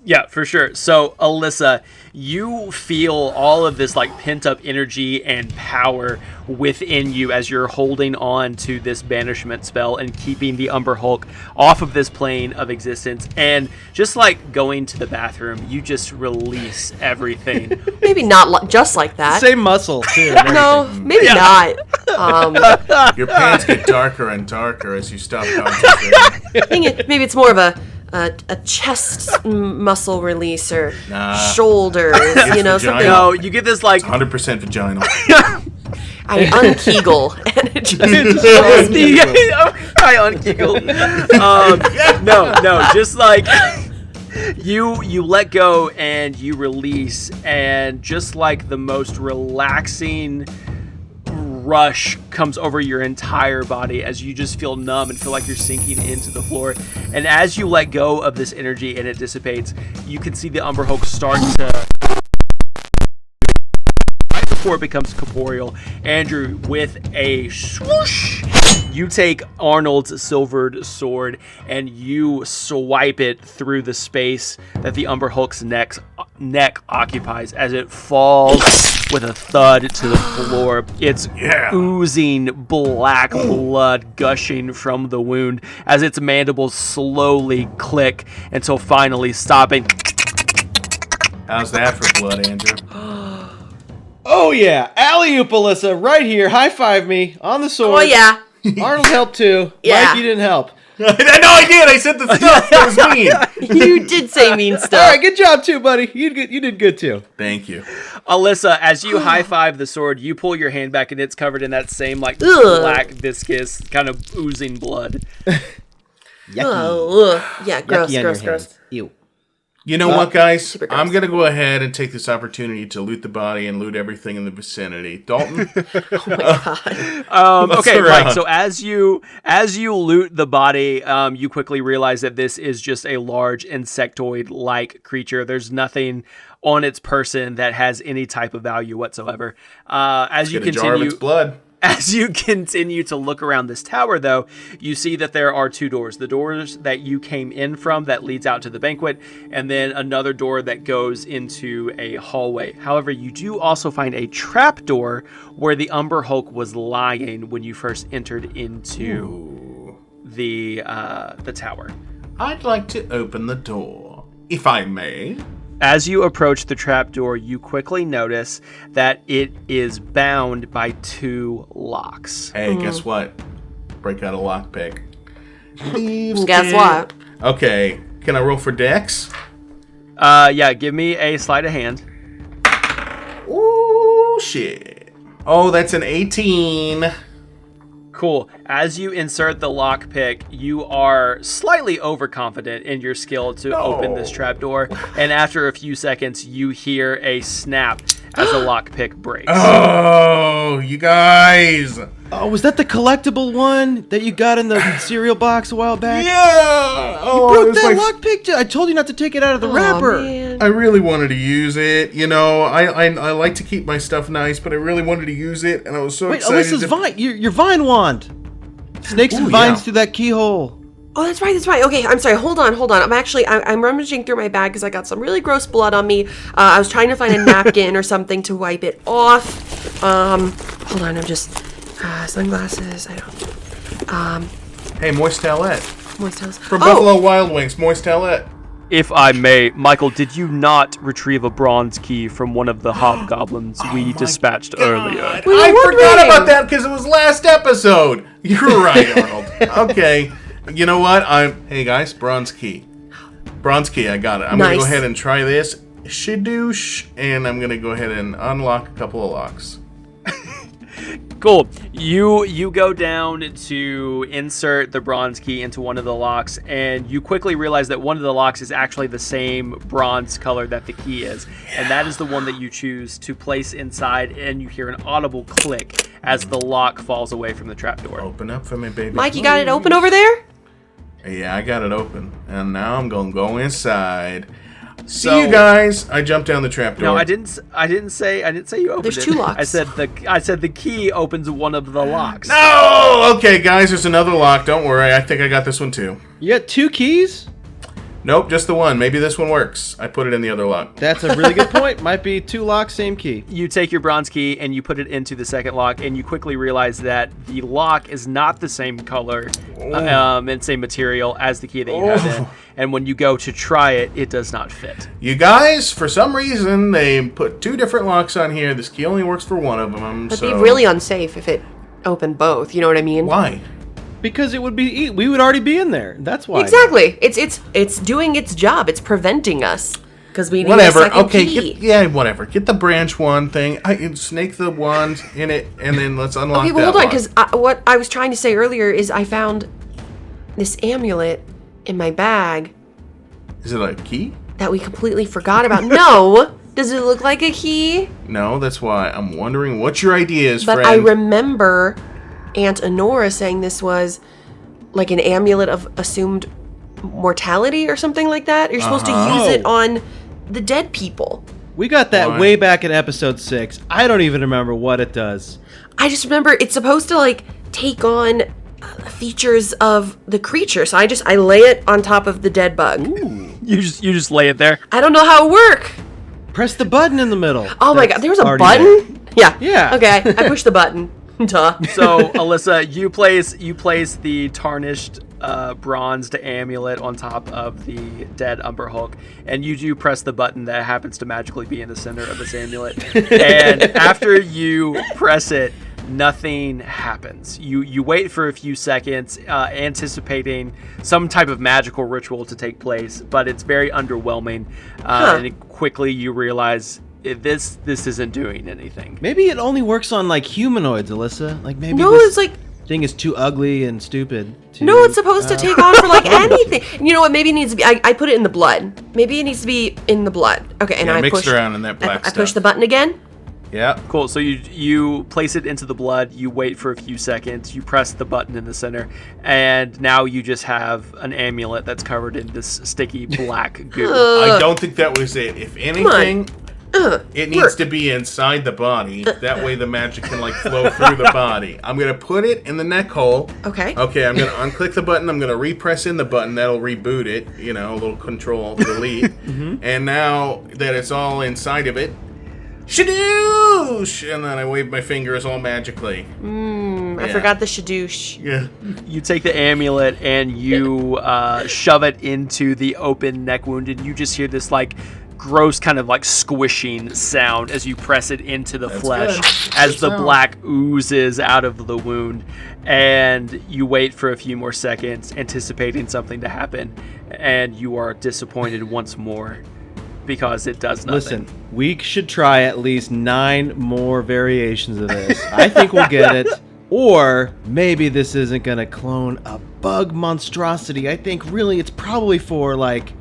Yeah, for sure. So, Alyssa, you feel all of this like pent up energy and power within you as you're holding on to this banishment spell and keeping the Umberhulk off of this plane of existence. And just like going to the bathroom, you just release everything. Maybe not just like that. Same muscle, too. No, maybe not. Your pants get darker and darker as you stop concentrating. Maybe it's more of a chest muscle release or shoulders, something. No, you get this like 100% vaginal. I unkegel and it just I unkegel. No, just like you let go and you release, and just like the most relaxing rush comes over your entire body as you just feel numb and feel like you're sinking into the floor. And as you let go of this energy and it dissipates, you can see the Umberhulk start to, right before it becomes corporeal. Andrew, with a swoosh, you take Arnold's silvered sword and you swipe it through the space that the Umberhulk's neck occupies as it falls with a thud to the floor. It's oozing black blood gushing from the wound as its mandibles slowly click until finally stopping. How's that for blood, Andrew? Oh yeah, alley-oop, Alyssa, right here. High five me on the sword. Oh yeah. Arnold helped too. Yeah. Mike, you didn't help. I did. I said the stuff that was mean. You did say mean All stuff. right, good job too, buddy. You did good too. Thank you. Alyssa, as you high five the sword, you pull your hand back and it's covered in that same like Ugh. black viscous kind of oozing blood. Yucky. Oh, yeah, gross, Yucky on gross, your gross. hands. Ew. You know what, guys? super gross. I'm going to go ahead and take this opportunity to loot the body and loot everything in the vicinity. Dalton? Oh my god. What's Okay, around? right. So as you loot the body, you quickly realize that this is just a large insectoid-like creature. There's nothing on its person that has any type of value whatsoever. As you Get a jar of continue, its blood. as you continue to look around this tower, though, you see that there are two doors. The doors that you came in from that leads out to the banquet, and then another door that goes into a hallway. However, you do also find a trap door where the Umberhulk was lying when you first entered into the tower. I'd like to open the door, if I may. As you approach the trapdoor, you quickly notice that it is bound by two locks. Hey, guess what? Break out a lockpick. Guess what? Okay, can I roll for dex? Yeah, give me a sleight of hand. Ooh, shit. Oh, that's an 18. Cool. As you insert the lockpick, you are slightly overconfident in your skill to open this trapdoor, and after a few seconds, you hear a snap as the lockpick breaks. Oh, you guys. Oh, was that the collectible one that you got in the cereal box a while back? Yeah. Oh, Broke it was that my lockpick. I told you not to take it out of the Aw, wrapper. man. I really wanted to use it. You know, I like to keep my stuff nice, but I really wanted to use it, and I was so Wait, excited. Alyssa's vine. Your vine wand. Snakes and Ooh, vines yeah. through that keyhole. Oh, that's right, that's right. Okay, I'm sorry. Hold on. I'm rummaging through my bag because I got some really gross blood on me. I was trying to find a napkin or something to wipe it off. Hold on. I'm just sunglasses. I don't. Hey, Moist Towelette. Moist towels. From Buffalo Wild Wings, Moist Towelette. If I may, Michael, did you not retrieve a bronze key from one of the hobgoblins we dispatched earlier? We were I forgot wondering. about that because it was last episode. You're right, Arnold. Okay. You know what? Hey guys, bronze key. Bronze key, I got it. I'm gonna go Nice. ahead and try this. Shadoosh, and I'm gonna go ahead and unlock a couple of locks. Cool. You go down to insert the bronze key into one of the locks, and you quickly realize that one of the locks is actually the same bronze color that the key is, and that is the one that you choose to place inside, and you hear an audible click as the lock falls away from the trapdoor. Open up for me, baby. Mike, you got it open over there? Yeah, I got it open, and now I'm gonna go inside. See So- you guys. I jumped down the trapdoor. No, I didn't say you opened There's it. two locks. I said the key opens one of the locks. No! Okay, guys, there's another lock. Don't worry. I think I got this one too. You got two keys? Nope, just the one. Maybe this one works. I put it in the other lock. That's a really good point. Might be two locks, same key. You take your bronze key and you put it into the second lock, and you quickly realize that the lock is not the same color and same material as the key that you have in. And when you go to try it, it does not fit. You guys, for some reason, they put two different locks on here. This key only works for one of them. That'd So be really unsafe if it opened both. You know what I mean? why? Because it would be we would already be in there. That's why. Exactly. It's doing its job. It's preventing us because we need Whatever. a second Okay. key. Whatever. Get the branch one thing. Snake the wand in it, and then let's unlock. Okay, well, that hold on, lock. because what I was trying to say earlier is I found this amulet in my bag Is it a key? that we completely forgot about. No! Does it look like a key? No, that's why I'm wondering what your idea is, But friend. I remember Aunt Honora saying this was like an amulet of assumed mortality or something like that. You're supposed to use it on the dead people. We got that Why? way back in episode 6. I don't even remember what it does. I just remember it's supposed to like take on features of the creature. So I lay it on top of the dead bug. You just lay it there. I don't know how it work. Press the button in the middle. Oh my That's god, there was a already button? Yeah. Yeah. Okay, I pushed the button. Duh. So, Alyssa, you place the tarnished bronzed amulet on top of the dead Umberhulk, and you do press the button that happens to magically be in the center of this amulet. And after you press it, nothing happens. You wait for a few seconds, anticipating some type of magical ritual to take place, but it's very underwhelming. And quickly you realize this isn't doing anything. Maybe it only works on like humanoids, Alyssa. Like maybe No, this it's like thing is too ugly and stupid. no, it's supposed to take on for like anything. You know what? Maybe it needs to be. I put it in the blood. Maybe it needs to be in the blood. Okay, and I mixed push around in that black I push stuff. the button again. Yeah. Cool. So you place it into the blood, you wait for a few seconds, you press the button in the center, and now you just have an amulet that's covered in this sticky black goo. I don't think that was it. If anything, it needs to be inside the body. That way the magic can like flow through the body. I'm going to put it in the neck hole. Okay. Okay, I'm going to unclick the button. I'm going to repress in the button. That'll reboot it. You know, a little control, delete. And now that it's all inside of it, shadoosh! And then I wave my fingers all magically. I forgot the shadoosh. Yeah. You take the amulet and you shove it into the open neck wound, and you just hear this like gross kind of like squishing sound as you press it into the flesh good. as Good the sound. black oozes out of the wound. And you wait for a few more seconds, anticipating something to happen, and you are disappointed once more because it does nothing. Listen, we should try at least 9 more variations of this. I think we'll get it. Or maybe this isn't going to clone a bug monstrosity. I think really it's probably for like,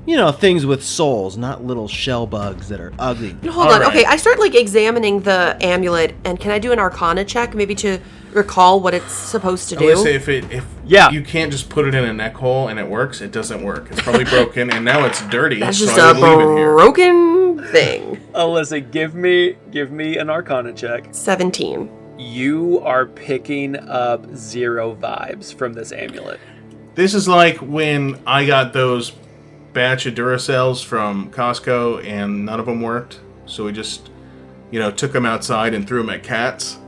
you know, things with souls, not little shell bugs that are ugly. Hold on. Okay, I start like examining the amulet, and can I do an Arcana check, maybe to recall what it's supposed to do? Alyssa, if Yeah. you can't just put it in a neck hole and it works, it doesn't work. It's probably broken, and now it's dirty. That's so just I a would leave it here. broken thing. Alyssa, give me an Arcana check. 17. You are picking up 0 vibes from this amulet. This is like when I got those batch of Duracells from Costco and none of them worked. So we just, took them outside and threw them at cats.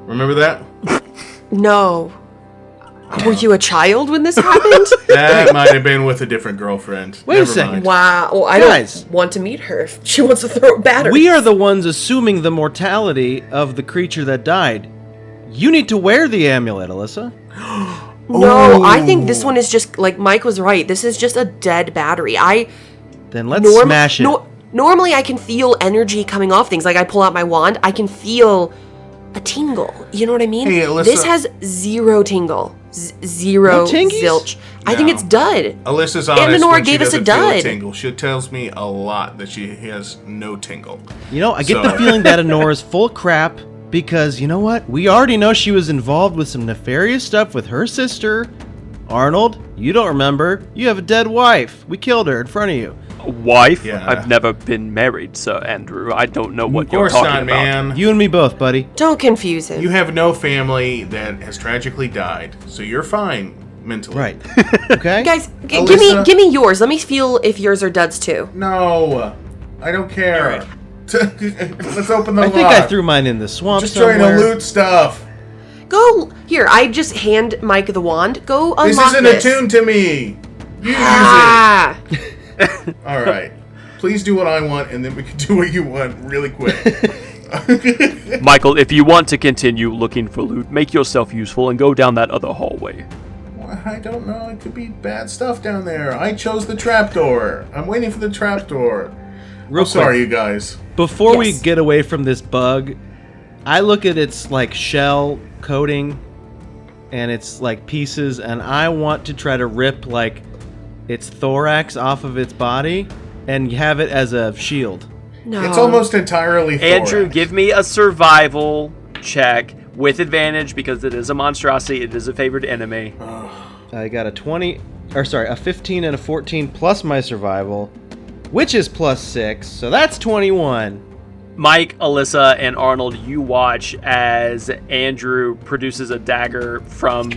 Remember that? No. Were you a child when this happened? That might have been with a different girlfriend. Wait a Never second. mind. Wow. Well, I Guys. don't want to meet her if she wants to throw a batter. We are the ones assuming the mortality of the creature that died. You need to wear the amulet, Alyssa. No, I think this one is just, like Mike was right, this is just a dead battery. Then let's smash it. Normally I can feel energy coming off things. Like I pull out my wand, I can feel a tingle. You know what I mean? Hey, Alyssa. This has 0 tingle. Zero No tingies? zilch. I think No. it's dud. Alyssa's honest Eleanor when she gave us a doesn't feel dud. tingle. She tells me a lot that she has no tingle. I get the feeling that Honora's full crap because, you know what? We already know she was involved with some nefarious stuff with her sister. Arnold, you don't remember. You have a dead wife. We killed her in front of you. Wife? Yeah. I've never been married, so Andrew, I don't know what Of you're course talking not, about. man. You and me both, buddy. Don't confuse him. You have no family that has tragically died, so you're fine mentally. Right. Okay? Guys, Alyssa? give me yours. Let me feel if yours are duds too. No, I don't care. Let's open the I lock. think I threw mine in the swamp Just trying somewhere. to loot stuff. Go here. I just hand Mike the wand. Go This unlock isn't this. attuned to me. You use Ah! it. All right. Please do what I want, and then we can do what you want really quick. Michael, if you want to continue looking for loot, make yourself useful and go down that other hallway. Well, I don't know. It could be bad stuff down there. I chose the trapdoor. I'm waiting for the trapdoor. Real I'm sorry, quick, you guys. before we Yes. get away from this bug, I look at its like shell coating and its like pieces, and I want to try to rip like its thorax off of its body and have it as a shield. No. It's almost entirely Andrew, thorax. give me a survival check with advantage because it is a monstrosity. It is a favored enemy. I got a 15 and a 14 plus my survival, which is plus 6, so that's 21. Mike, Alyssa, and Arnold, you watch as Andrew produces a dagger from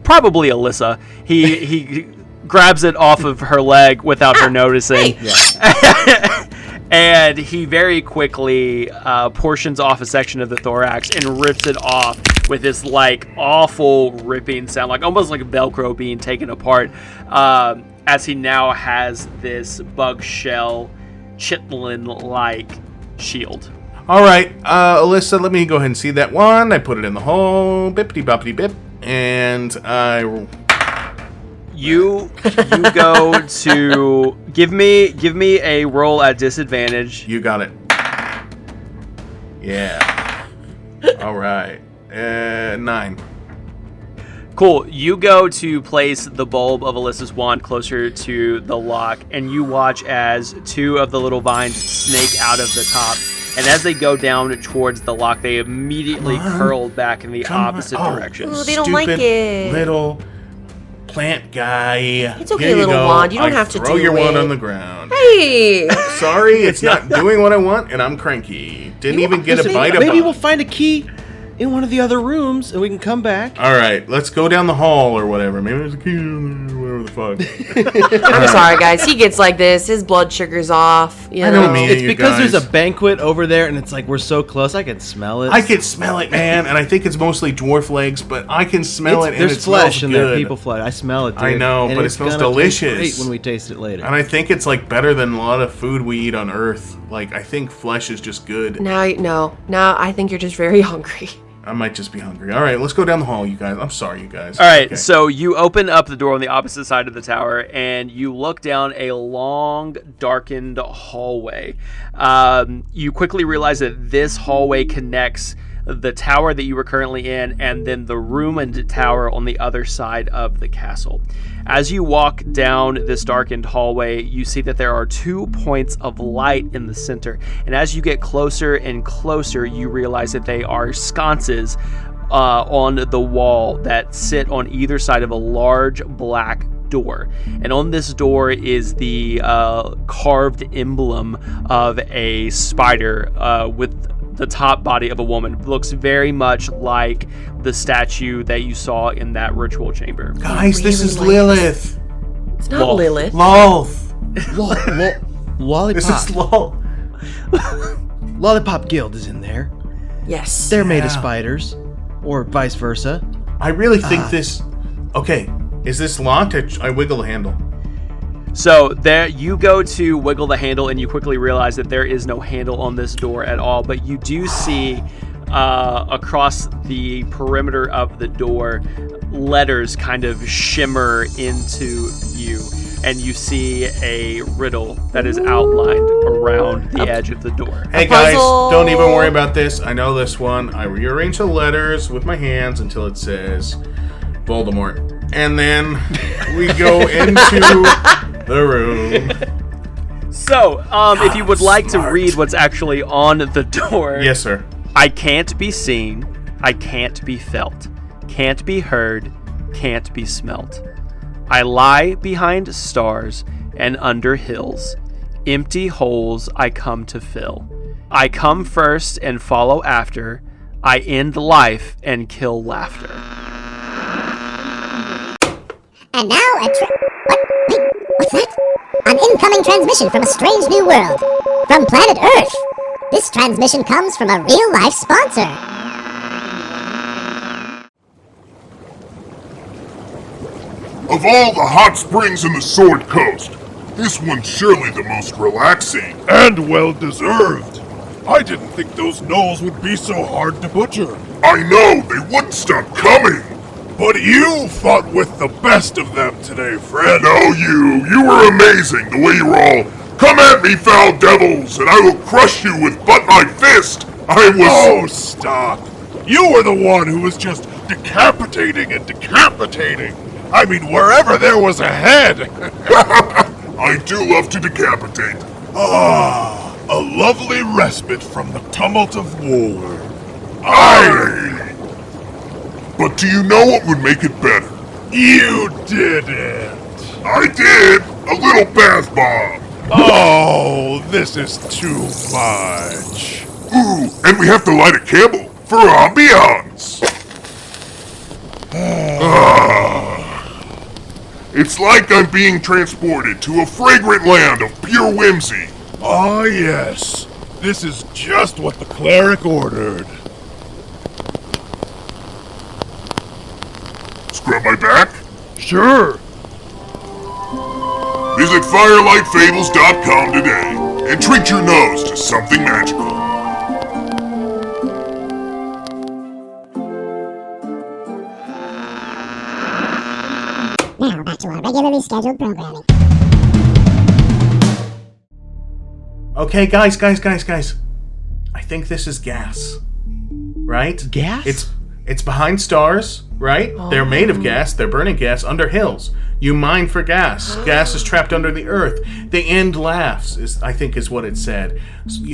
probably Alyssa. He grabs it off of her leg without her noticing. Hey. And he very quickly portions off a section of the thorax and rips it off with this like awful ripping sound, like almost like a Velcro being taken apart, as he now has this bug shell chitlin-like shield. All right, Alyssa, let me go ahead and see that one. I put it in the hole. Bippity boppity bip. And I... You go to... Give me a roll at disadvantage. You got it. Yeah. All right. 9. Cool. You go to place the bulb of Alyssa's wand closer to the lock, and you watch as 2 of the little vines snake out of the top. And as they go down towards the lock, they immediately curl back in the opposite direction. Oh, they don't like it. Little plant guy. It's okay, little wand. You don't have to throw do your it. wand on the ground. Hey! Sorry, it's not doing what I want, and I'm cranky. Didn't even get a bite of Maybe it. we'll find a key in one of the other rooms, and we can come back. All right, let's go down the hall or whatever. Maybe there's a key in there, whatever the fuck. I'm sorry, guys. He gets like this. His blood sugar's off. You know? don't mean It's you because guys. there's a banquet over there, and it's like we're so close. I can smell it. I can smell it, man, and I think it's mostly dwarf legs, but I can smell it, and There's it flesh smells in good. there. People flesh. I smell it, dude. I know, And but it it's smells gonna taste delicious. great when we taste it later. And I think it's like better than a lot of food we eat on Earth. Like, I think flesh is just good. Now I think you're just very hungry. I might just be hungry. All right, let's go down the hall, you guys. I'm sorry, you guys. All right, Okay. so you open up the door on the opposite side of the tower, and you look down a long, darkened hallway. You quickly realize that this hallway connects the tower that you were currently in and then the ruined tower on the other side of the castle. As you walk down this darkened hallway, you see that there are 2 points of light in the center. And as you get closer and closer, you realize that they are sconces on the wall that sit on either side of a large black door. And on this door is the carved emblem of a spider with the top body of a woman. It looks very much like the statue that you saw in that ritual chamber. Guys, this is really likes- Lilith. It's not Lilith. Lolth. Lollipop. This is Lol. Lollipop Guild is in there. Yes. They're made of spiders, or vice versa. I really think this... Okay, is this locked? I wiggle the handle. So there you go to wiggle the handle, and you quickly realize that there is no handle on this door at all, but you do see across the perimeter of the door letters kind of shimmer into you, and you see a riddle that is outlined around the edge of the door. Hey guys, puzzle. don't even worry about this. I know this one. I rearrange the letters with my hands until it says Voldemort. And then we go into the room. So, if you would like to read what's actually on the door. Yes, sir. I can't be seen, I can't be felt, can't be heard, can't be smelt. I lie behind stars and under hills, empty holes I come to fill. I come first and follow after, I end life and kill laughter. And now wait, what's that? An incoming transmission from a strange new world. From planet Earth. This transmission comes from a real-life sponsor. Of all the hot springs in the Sword Coast, this one's surely the most relaxing. And well-deserved. I didn't think those gnolls would be so hard to butcher. I know, they wouldn't stop coming. But you fought with the best of them today, friend. No, you were amazing, the way you were all, "Come at me, foul devils, and I will crush you with but my fist." I was... Oh, stop. You were the one who was just decapitating and decapitating. I mean, wherever there was a head. I do love to decapitate. Ah, a lovely respite from the tumult of war. Aye! But do you know what would make it better? You didn't. I did! A little bath bomb! Oh, this is too much. Ooh, and we have to light a candle for ambiance! It's like I'm being transported to a fragrant land of pure whimsy. Ah, yes. This is just what the cleric ordered. Scrub my back? Sure. Visit firelightfables.com today and treat your nose to something magical. scheduled programming. Okay, guys. I think this is gas. Right? Gas? It's behind stars, right? They're made of gas. They're burning gas under hills. You mine for gas. Gas is trapped under the earth. The end laughs, I think is what it said.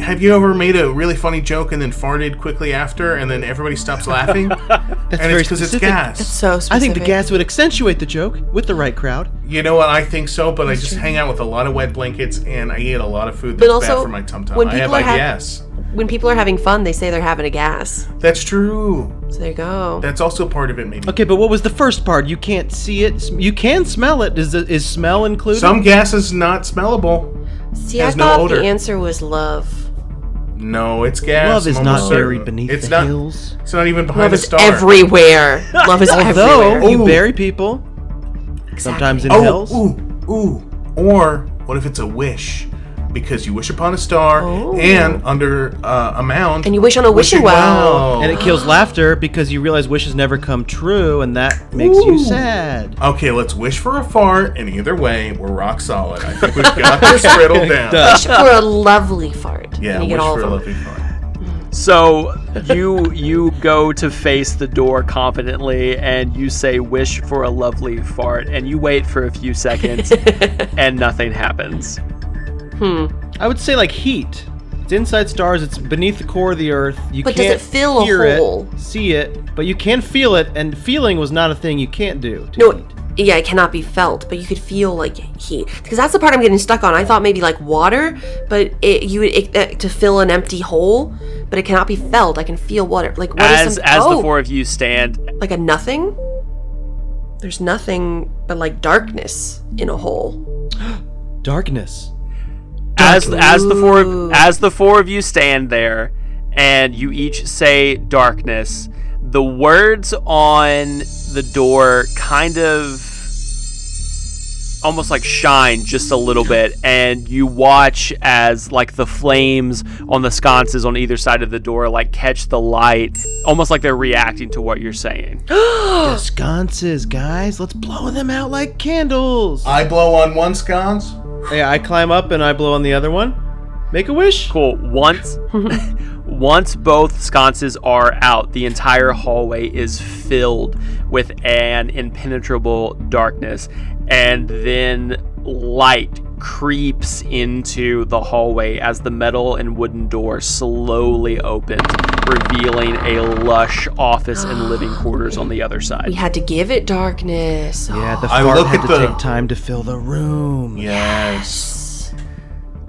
Have you ever made a really funny joke and then farted quickly after, and then everybody stops laughing? That's and very it's because it's specific. gas. It's so specific. I think the gas would accentuate the joke with the right crowd. You know what? I think so, but I just hang out with a lot of wet blankets, and I eat a lot of food But that's also, bad for my tum-tum. when I have people are IBS. When people are having fun, they say they're having a gas. That's true. So there you go. That's also part of it, maybe. Okay, but what was the first part? You can't see it. You can smell it. Is smell included? Some gas is not smellable. See, I has no thought odor. the answer was love. No, it's gas. Love is I'm not almost buried certain. beneath It's the not, hills. It's not even behind Love a is star. everywhere. Love is Although everywhere. you Ooh. bury people, sometimes in Oh, hills. ooh. Or what if it's a wish? Because you wish upon a star and under a mound. And you wish on a wishing well. And it kills laughter because you realize wishes never come true, and that makes you sad. Okay, let's wish for a fart, and either way, we're rock solid. I think we've got this riddle down. Wish for a lovely fart. Yeah, and you wish get all for a of lovely them. fart. So you go to face the door confidently and you say wish for a lovely fart and you wait for a few seconds and nothing happens. I would say like heat. It's inside stars. It's beneath the core of the earth. You But does can't it fill a hear hole? it, see it, but you can feel it. And feeling was not a thing you can't do. To No, heat. yeah, it cannot be felt, but you could feel like heat. Because that's the part I'm getting stuck on. I thought maybe like water, but to fill an empty hole, but it cannot be felt. I can feel water. Like what is As the four of you stand, like a nothing? There's nothing but like darkness in a hole. Darkness. as the four of you stand there and you each say darkness, the words on the door kind of almost like shine just a little bit, and you watch as like the flames on the sconces on either side of the door like catch the light, almost like they're reacting to what you're saying. The sconces, guys. Let's blow them out like candles. I blow on one sconce. Yeah, I climb up and I blow on the other one. Make a wish. Cool. Once both sconces are out, the entire hallway is filled with an impenetrable darkness, and then light creeps into the hallway as the metal and wooden door slowly opens, revealing a lush office and living quarters on the other side. We had to give it darkness. Yeah, the I fart look had at to the- take time to fill the room. Yes.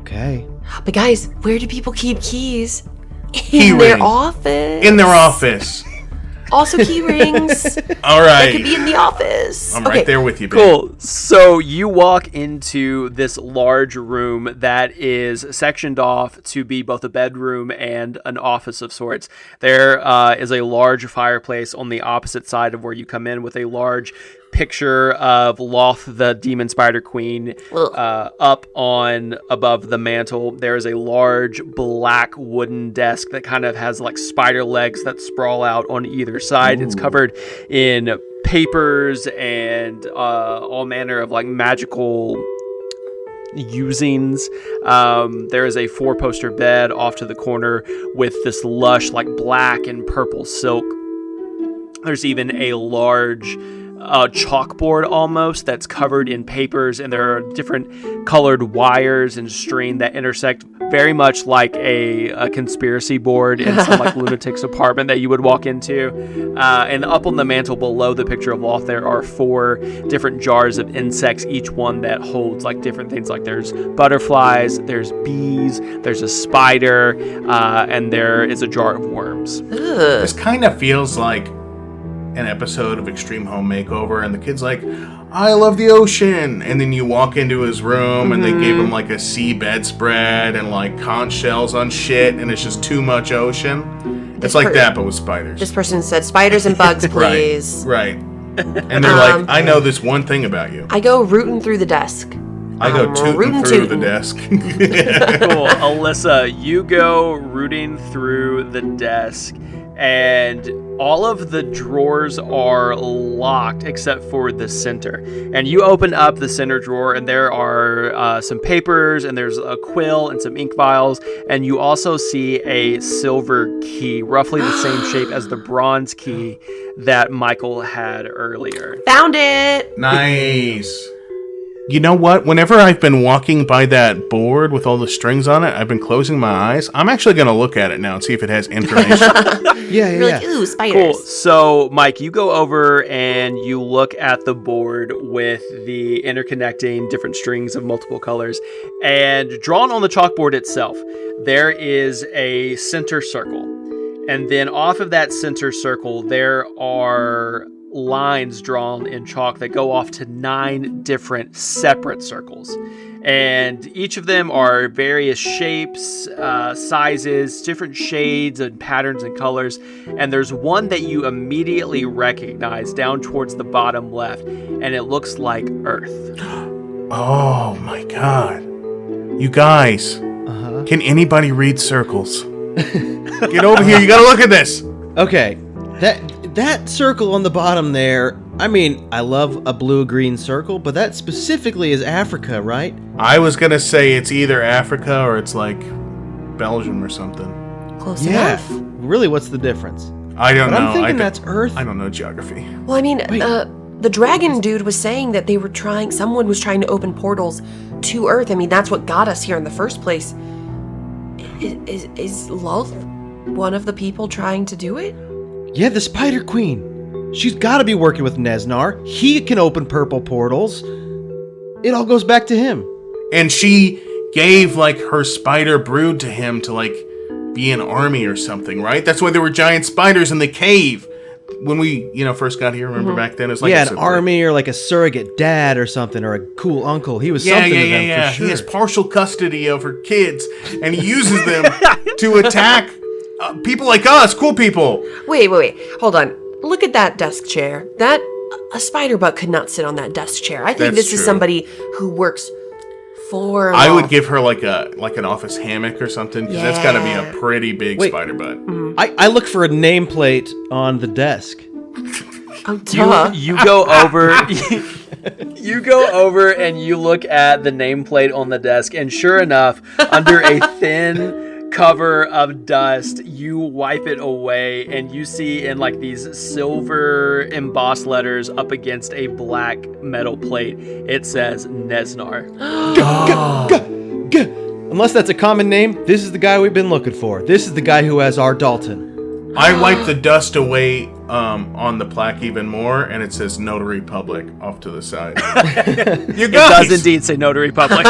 Okay. But guys, where do people keep keys? Key In their ring. office. In their office. Also key rings. All That could be right. in the office. I'm right there with you, babe. Cool. So you walk into this large room that is sectioned off to be both a bedroom and an office of sorts. There is a large fireplace on the opposite side of where you come in with a large picture of Loth, the demon spider queen, up on above the mantle. There is a large black wooden desk that kind of has like spider legs that sprawl out on either side. It's covered in papers and all manner of like magical usings. There is a 4-poster bed off to the corner with this lush like black and purple silk. There's even a large chalkboard almost that's covered in papers, and there are different colored wires and string that intersect, very much like a conspiracy board in some like lunatic's apartment that you would walk into. And up on the mantle below the picture of Loth, there are 4 different jars of insects, each one that holds like different things. Like there's butterflies, there's bees, there's a spider, and there is a jar of worms. This kind of feels like an episode of Extreme Home Makeover, and the kid's like, I love the ocean, and then you walk into his room and they gave him like a sea bedspread and like conch shells on shit, and it's just too much ocean. It's like that, but with spiders. This person said spiders and bugs, please. Right. And they're like, I know this one thing about you. I go rooting through the desk. I go tooting rootin' through the tootin'. desk. Cool. Alyssa, you go rooting through the desk, and all of the drawers are locked except for the center. And you open up the center drawer, and there are some papers, and there's a quill and some ink vials, and you also see a silver key, roughly the same shape as the bronze key that Michael had earlier. Found it! Nice. You know what? Whenever I've been walking by that board with all the strings on it, I've been closing my eyes. I'm actually going to look at it now and see if it has information. You're like, ooh, spiders. Cool. So, Mike, you go over and you look at the board with the interconnecting different strings of multiple colors. And drawn on the chalkboard itself, there is a center circle. And then off of that center circle, there are lines drawn in chalk that go off to 9 different separate circles. And each of them are various shapes, sizes, different shades and patterns and colors. And there's one that you immediately recognize down towards the bottom left, and it looks like Earth. Oh my god. You guys, can anybody read circles? Get over here, you gotta look at this. Okay, that circle on the bottom there, I mean, I love a blue-green circle, but that specifically is Africa, right? I was gonna say it's either Africa or it's like Belgium or something. Close enough. Really, what's the difference? I don't know. I'm thinking that's Earth. I don't know geography. Well, I mean, the dragon dude was saying that someone was trying to open portals to Earth. I mean, that's what got us here in the first place. Is Lulth one of the people trying to do it? Yeah, the Spider Queen. She's got to be working with Neznar. He can open purple portals. It all goes back to him. And she gave, like, her spider brood to him to, like, be an army or something, right? That's why there were giant spiders in the cave when we, first got here. Remember back then? It was like an army or like a surrogate dad or something, or a cool uncle. He was something to them for sure. He has partial custody over kids, and he uses them to attack people like us, cool people. Wait. Hold on. Look at that desk chair. A spider butt could not sit on that desk chair. I think this is somebody who works for I would give her like an office hammock or something, because that's got to be a pretty big spider butt. I look for a nameplate on the desk. Oh, duh. You go over. You go over and you look at the nameplate on the desk, and sure enough, under a thin cover of dust, you wipe it away, and you see in like these silver embossed letters up against a black metal plate, it says Neznar. Unless that's a common name, this is the guy we've been looking for. This is the guy who has our Dalton. I wipe the dust away on the plaque even more, and it says Notary Public off to the side. You guys! It does indeed say Notary Public.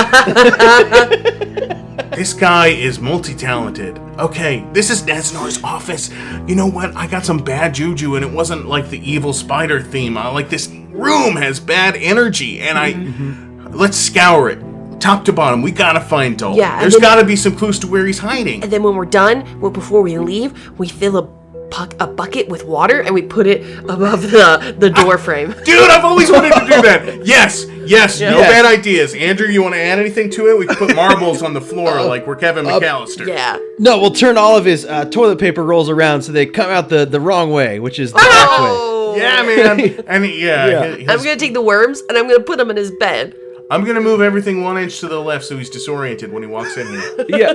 This guy is multi-talented. Okay, this is Neznar's office. You know what? I got some bad juju, and it wasn't like the evil spider theme. This room has bad energy, and let's scour it. Top to bottom, we gotta find Dalton. Yeah, there's gotta be some clues to where he's hiding. And then when we're done, before we leave, we fill a bucket with water and we put it above the door frame. Dude, I've always wanted to do that. Yes, no bad ideas. Andrew, you want to add anything to it? We can put marbles on the floor like we're Kevin McAllister. Yeah. No, we'll turn all of his toilet paper rolls around so they come out the wrong way, which is the back way. Yeah, man. I mean, I'm going to take the worms and I'm going to put them in his bed. I'm going to move everything 1 inch to the left so he's disoriented when he walks in here. Yeah.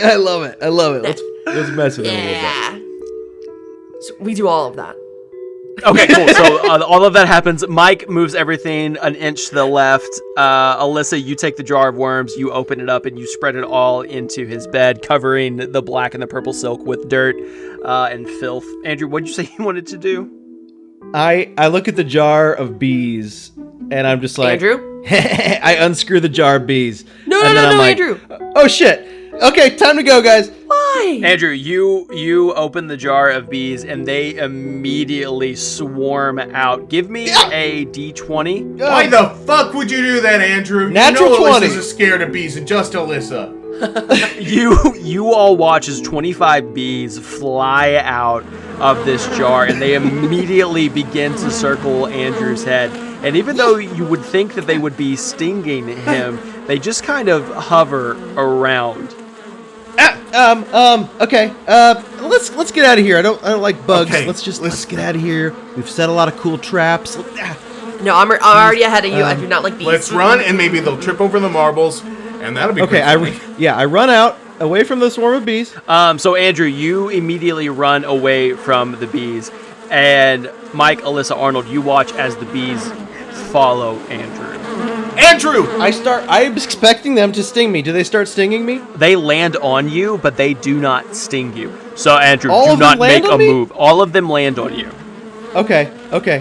I love it. Let's mess with him a little bit. So we do all of that. Okay, cool. So all of that happens. Mike moves everything 1 inch to the left. Alyssa, you take the jar of worms, you open it up, and you spread it all into his bed, covering the black and the purple silk with dirt and filth. Andrew, what did you say you wanted to do? I look at the jar of bees, and I'm just like... Andrew? I unscrew the jar of bees. No, like, Andrew. Oh, shit. Okay, time to go, guys. Why? Andrew, you open the jar of bees, and they immediately swarm out. Give me a D20. Why the fuck would you do that, Andrew? Natural 20. Alyssa's scared of bees, and just Alyssa. You all watch as 25 bees fly out of this jar, and they immediately begin to circle Andrew's head. And even though you would think that they would be stinging him, they just kind of hover around. Okay. Let's get out of here. I don't like bugs. Okay, Let's get out of here. We've set a lot of cool traps. No, I'm already ahead of you. I do not like bees. Let's run, and maybe they'll trip over the marbles, and that'll be Okay, funny. I run out away from the swarm of bees. So Andrew, you immediately run away from the bees, and Mike, Alyssa, Arnold, you watch as the bees follow Andrew. Andrew! I'm expecting them to sting me. Do they start stinging me? They land on you, but they do not sting you. So Andrew, All do of them not land make on a me? move. All of them land on you. Okay.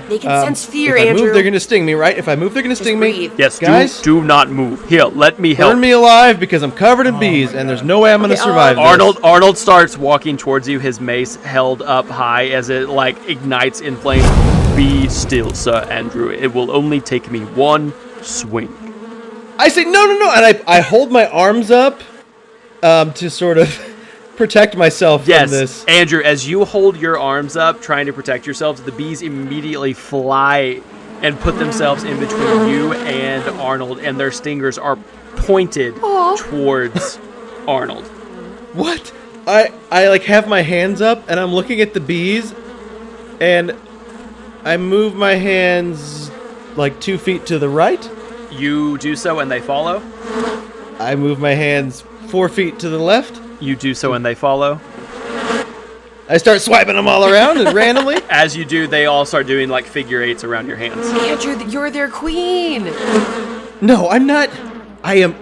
They can sense fear, if I Andrew. move, they're going to sting me, right? If I move, they're going to sting me. breathe. Yes, Guys? do not move. Here, let me help. Burn me alive because I'm covered in bees, and there's no way I'm going to survive this. Arnold starts walking towards you, his mace held up high as it like ignites in flames. Be still, Sir Andrew. It will only take me one swing. I say no, and I hold my arms up to sort of protect myself from this. Andrew, as you hold your arms up, trying to protect yourselves, the bees immediately fly and put themselves in between you and Arnold, and their stingers are pointed towards Arnold. What? I like have my hands up, and I'm looking at the bees, and I move my hands like 2 feet to the right. You do so, and they follow. I move my hands 4 feet to the left. You do so, and they follow. I start swiping them all around and randomly. As you do, they all start doing like figure eights around your hands. Andrew, you're their queen. No, I'm not. I am.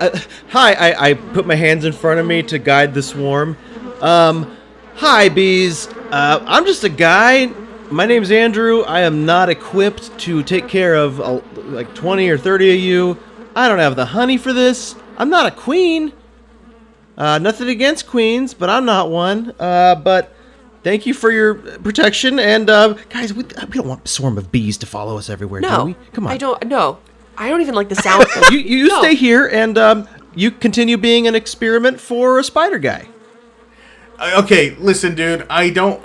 Hi, I put my hands in front of me to guide the swarm. Hi, bees. I'm just a guy. My name's Andrew. I am not equipped to take care of like 20 or 30 of you. I don't have the honey for this. I'm not a queen. Nothing against queens, but I'm not one. But thank you for your protection. And guys, we don't want a swarm of bees to follow us everywhere, do we? Come on. I don't. No, I don't even like the sound. You No. stay here, and you continue being an experiment for a spider guy. Okay, listen, dude.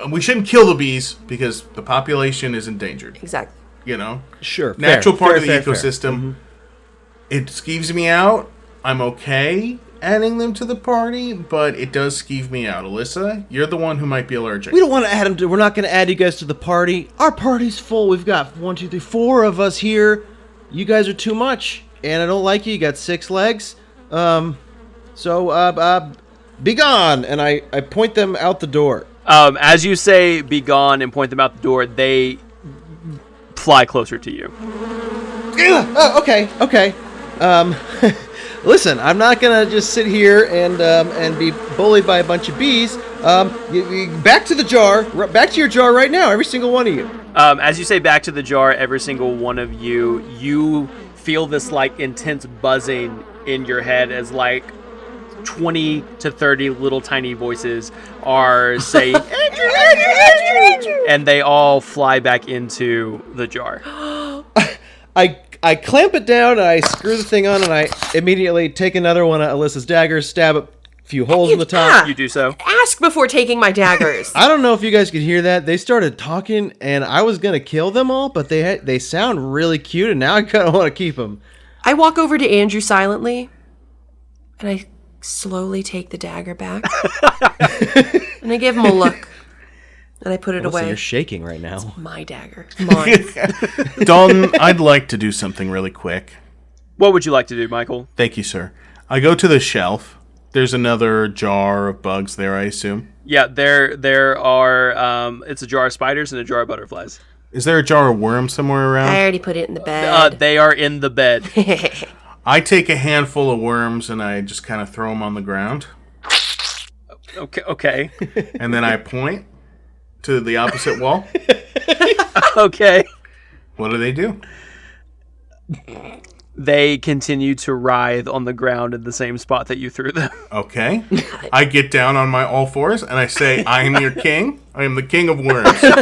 We shouldn't kill the bees because the population is endangered. Exactly. You know? Sure. Natural part of the fair. ecosystem. Mhm. It skeeves me out. I'm okay adding them to the party, but it does skeeve me out. Alyssa, you're the one who might be allergic. We don't want to add them to. We're not going to add you guys to the party. Our party's full. We've got 1, 2, 3, 4 of us here. You guys are too much, and I don't like you. You got 6 legs. Be gone, and I point them out the door. As you say "be gone" and point them out the door, they fly closer to you. Okay. Listen, I'm not gonna just sit here and be bullied by a bunch of bees. Back to the jar. Back to your jar right now, every single one of you. As you say "back to the jar," every single one of you feel this like intense buzzing in your head as like 20 to 30 little tiny voices are saying Andrew, Andrew, and they all fly back into the jar. I clamp it down, and I screw the thing on, and I immediately take another one of Alyssa's daggers, stab a few holes in the top. You do so. Ask before taking my daggers. I don't know if you guys could hear that. They started talking, and I was gonna kill them all, but they sound really cute, and now I kind of want to keep them. I walk over to Andrew silently, and I slowly take the dagger back, and I give him a look, and I put it away. You're shaking right now. My dagger. Mine. Dalton, I'd like to do something really quick. What would you like to do, Michael? Thank you, sir. I go to the shelf. There's another jar of bugs there, I assume. Yeah, there are. It's a jar of spiders and a jar of butterflies. Is there a jar of worms somewhere around? I already put it in the bed. They are in the bed. I take a handful of worms and I just kind of throw them on the ground. Okay. And then I point to the opposite wall. Okay. What do? They continue to writhe on the ground in the same spot that you threw them. Okay. I get down on my all fours and I say, I am your king. I am the king of worms. Go,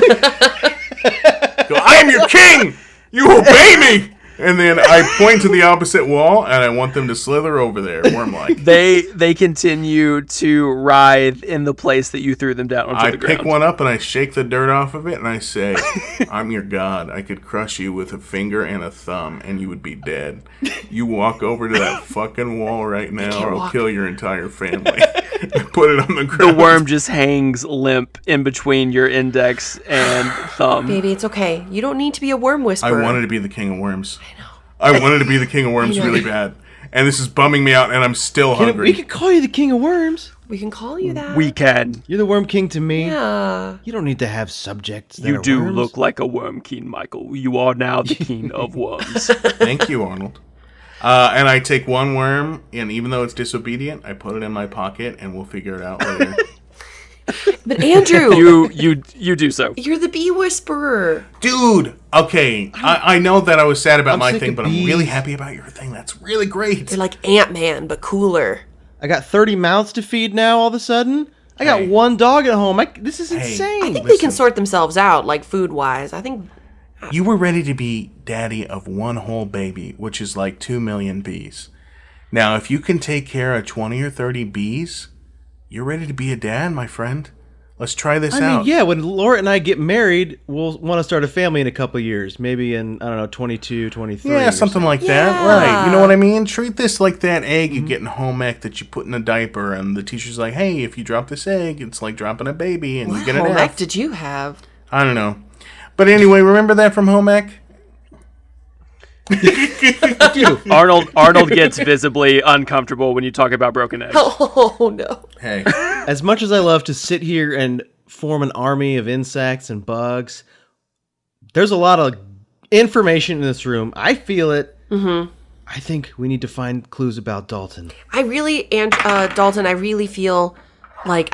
I am your king. You obey me. And then I point to the opposite wall and I want them to slither over there, worm-like. They continue to writhe in the place that you threw them down onto the ground. I pick one up and I shake the dirt off of it and I say, I'm your god. I could crush you with a finger and a thumb and you would be dead. You walk over to that fucking wall right now or I'll kill your entire family. Put it on the The ground. worm just hangs limp in between your index and thumb. Baby, it's okay. You don't need to be a worm whisperer. I wanted to be the king of worms. I wanted to be the king of worms really bad. And this is bumming me out, and I'm still hungry. We could call you the king of worms. We can call you that. We can. You're the worm king to me. Yeah. You don't need to have subjects that You are do worms. look like a worm king, Michael. You are now the king of worms. Thank you, Arnold. And I take one worm, and even though it's disobedient, I put it in my pocket, and we'll figure it out later. But Andrew, You do so. you're the bee whisperer. Dude, okay, I know that I was sad about I'm my sick thing, of but I'm bees. really happy about your thing. That's really great. You're like Ant-Man, but cooler. I got 30 mouths to feed now all of a sudden. I got Hey. one dog at home. This is Hey. insane. I think they can sort themselves out, like food-wise. I think You were ready to be daddy of one whole baby, which is like 2 million bees. Now, if you can take care of 20 or 30 bees, you're ready to be a dad, my friend. Let's try this I out. mean, yeah, when Laura and I get married, we'll want to start a family in a couple of years. Maybe in, I don't know, 22, 23. Yeah, or something like that. Yeah. Right. You know what I mean? Treat this like that egg you get in home ec that you put in a diaper, and the teacher's like, hey, if you drop this egg, it's like dropping a baby, and you get an home F. ec did you have? I don't know. But anyway, remember that from home ec? Arnold gets visibly uncomfortable when you talk about broken eggs. Oh no. Hey. As much as I love to sit here and form an army of insects and bugs, there's a lot of information in this room. I feel it. Mm-hmm. I think we need to find clues about Dalton. Dalton, I really feel like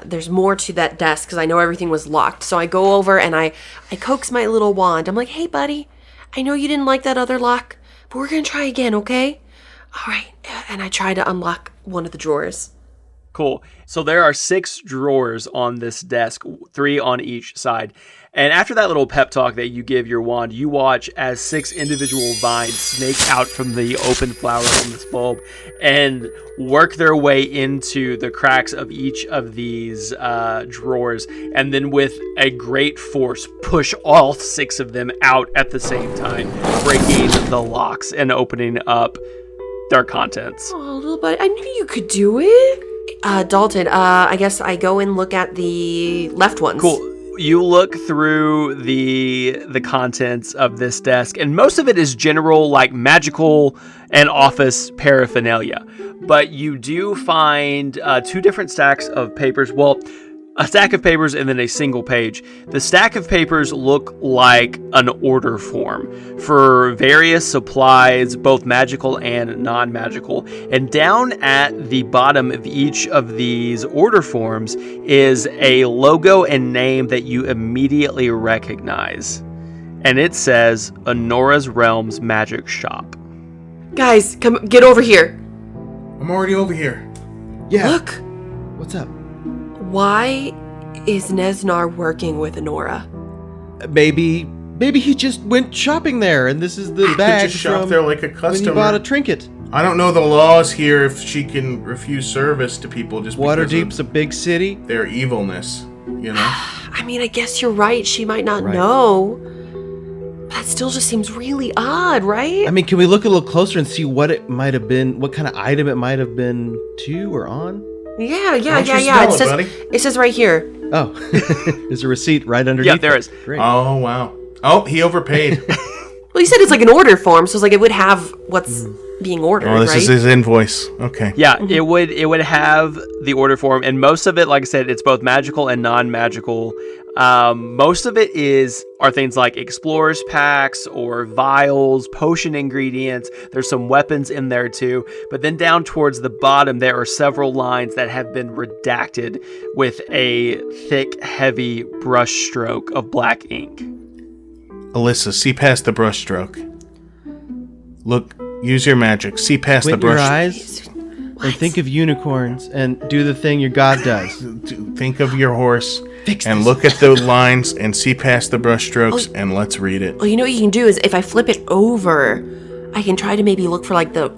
there's more to that desk because I know everything was locked. So I go over and I coax my little wand. I'm like, hey, buddy, I know you didn't like that other lock, but we're going to try again, okay? All right. And I try to unlock one of the drawers. Cool. So there are 6 drawers on this desk, 3 on each side. And after that little pep talk that you give your wand, you watch as 6 individual vines snake out from the open flower on this bulb and work their way into the cracks of each of these drawers. And then with a great force, push all 6 of them out at the same time, breaking the locks and opening up their contents. Oh, little buddy, I knew you could do it. Dalton, I guess I go and look at the left ones. Cool. You look through the contents of this desk, and most of it is general, like magical and office paraphernalia. But you do find 2 different stacks of papers. Well, a stack of papers and then a single page. The stack of papers look like an order form for various supplies, both magical and non-magical. And down at the bottom of each of these order forms is a logo and name that you immediately recognize. And it says Anora's Realms Magic Shop. Guys, come get over here. I'm already over here. Yeah. Look, What's up? why is Neznar working with Anora? Maybe he just went shopping there, and this is the bag just shop from there like a when you customer. bought a trinket. I don't know the laws here if she can refuse service to people just because Waterdeep's a of big city. their evilness, you know? I mean, I guess you're right. She might not Right. know. That still just seems really odd, right? I mean, can we look a little closer and see what it might have been, what kind of item it might have been to or on? Yeah. don't you It smell says, it, buddy? it says right here. Oh, there's a receipt right underneath. Yeah, there it. is. Great. Oh, wow. Oh, he overpaid. Well, you said it's like an order form, so it's like it would have what's being ordered, Oh, this right? is his invoice. Okay. Yeah, it would have the order form, and most of it, like I said, it's both magical and non-magical. Most of it are things like explorers packs or vials, potion ingredients. There's some weapons in there too. But then down towards the bottom, there are several lines that have been redacted with a thick, heavy brush stroke of black ink. Alyssa, see past the brushstroke. Look, use your magic. See past Squint the your brush. eyes and think of unicorns and do the thing your god does. Think of your horse Fix and this. look at the lines and see past the brushstrokes and let's read it. Well, you know what you can do is if I flip it over, I can try to maybe look for like the.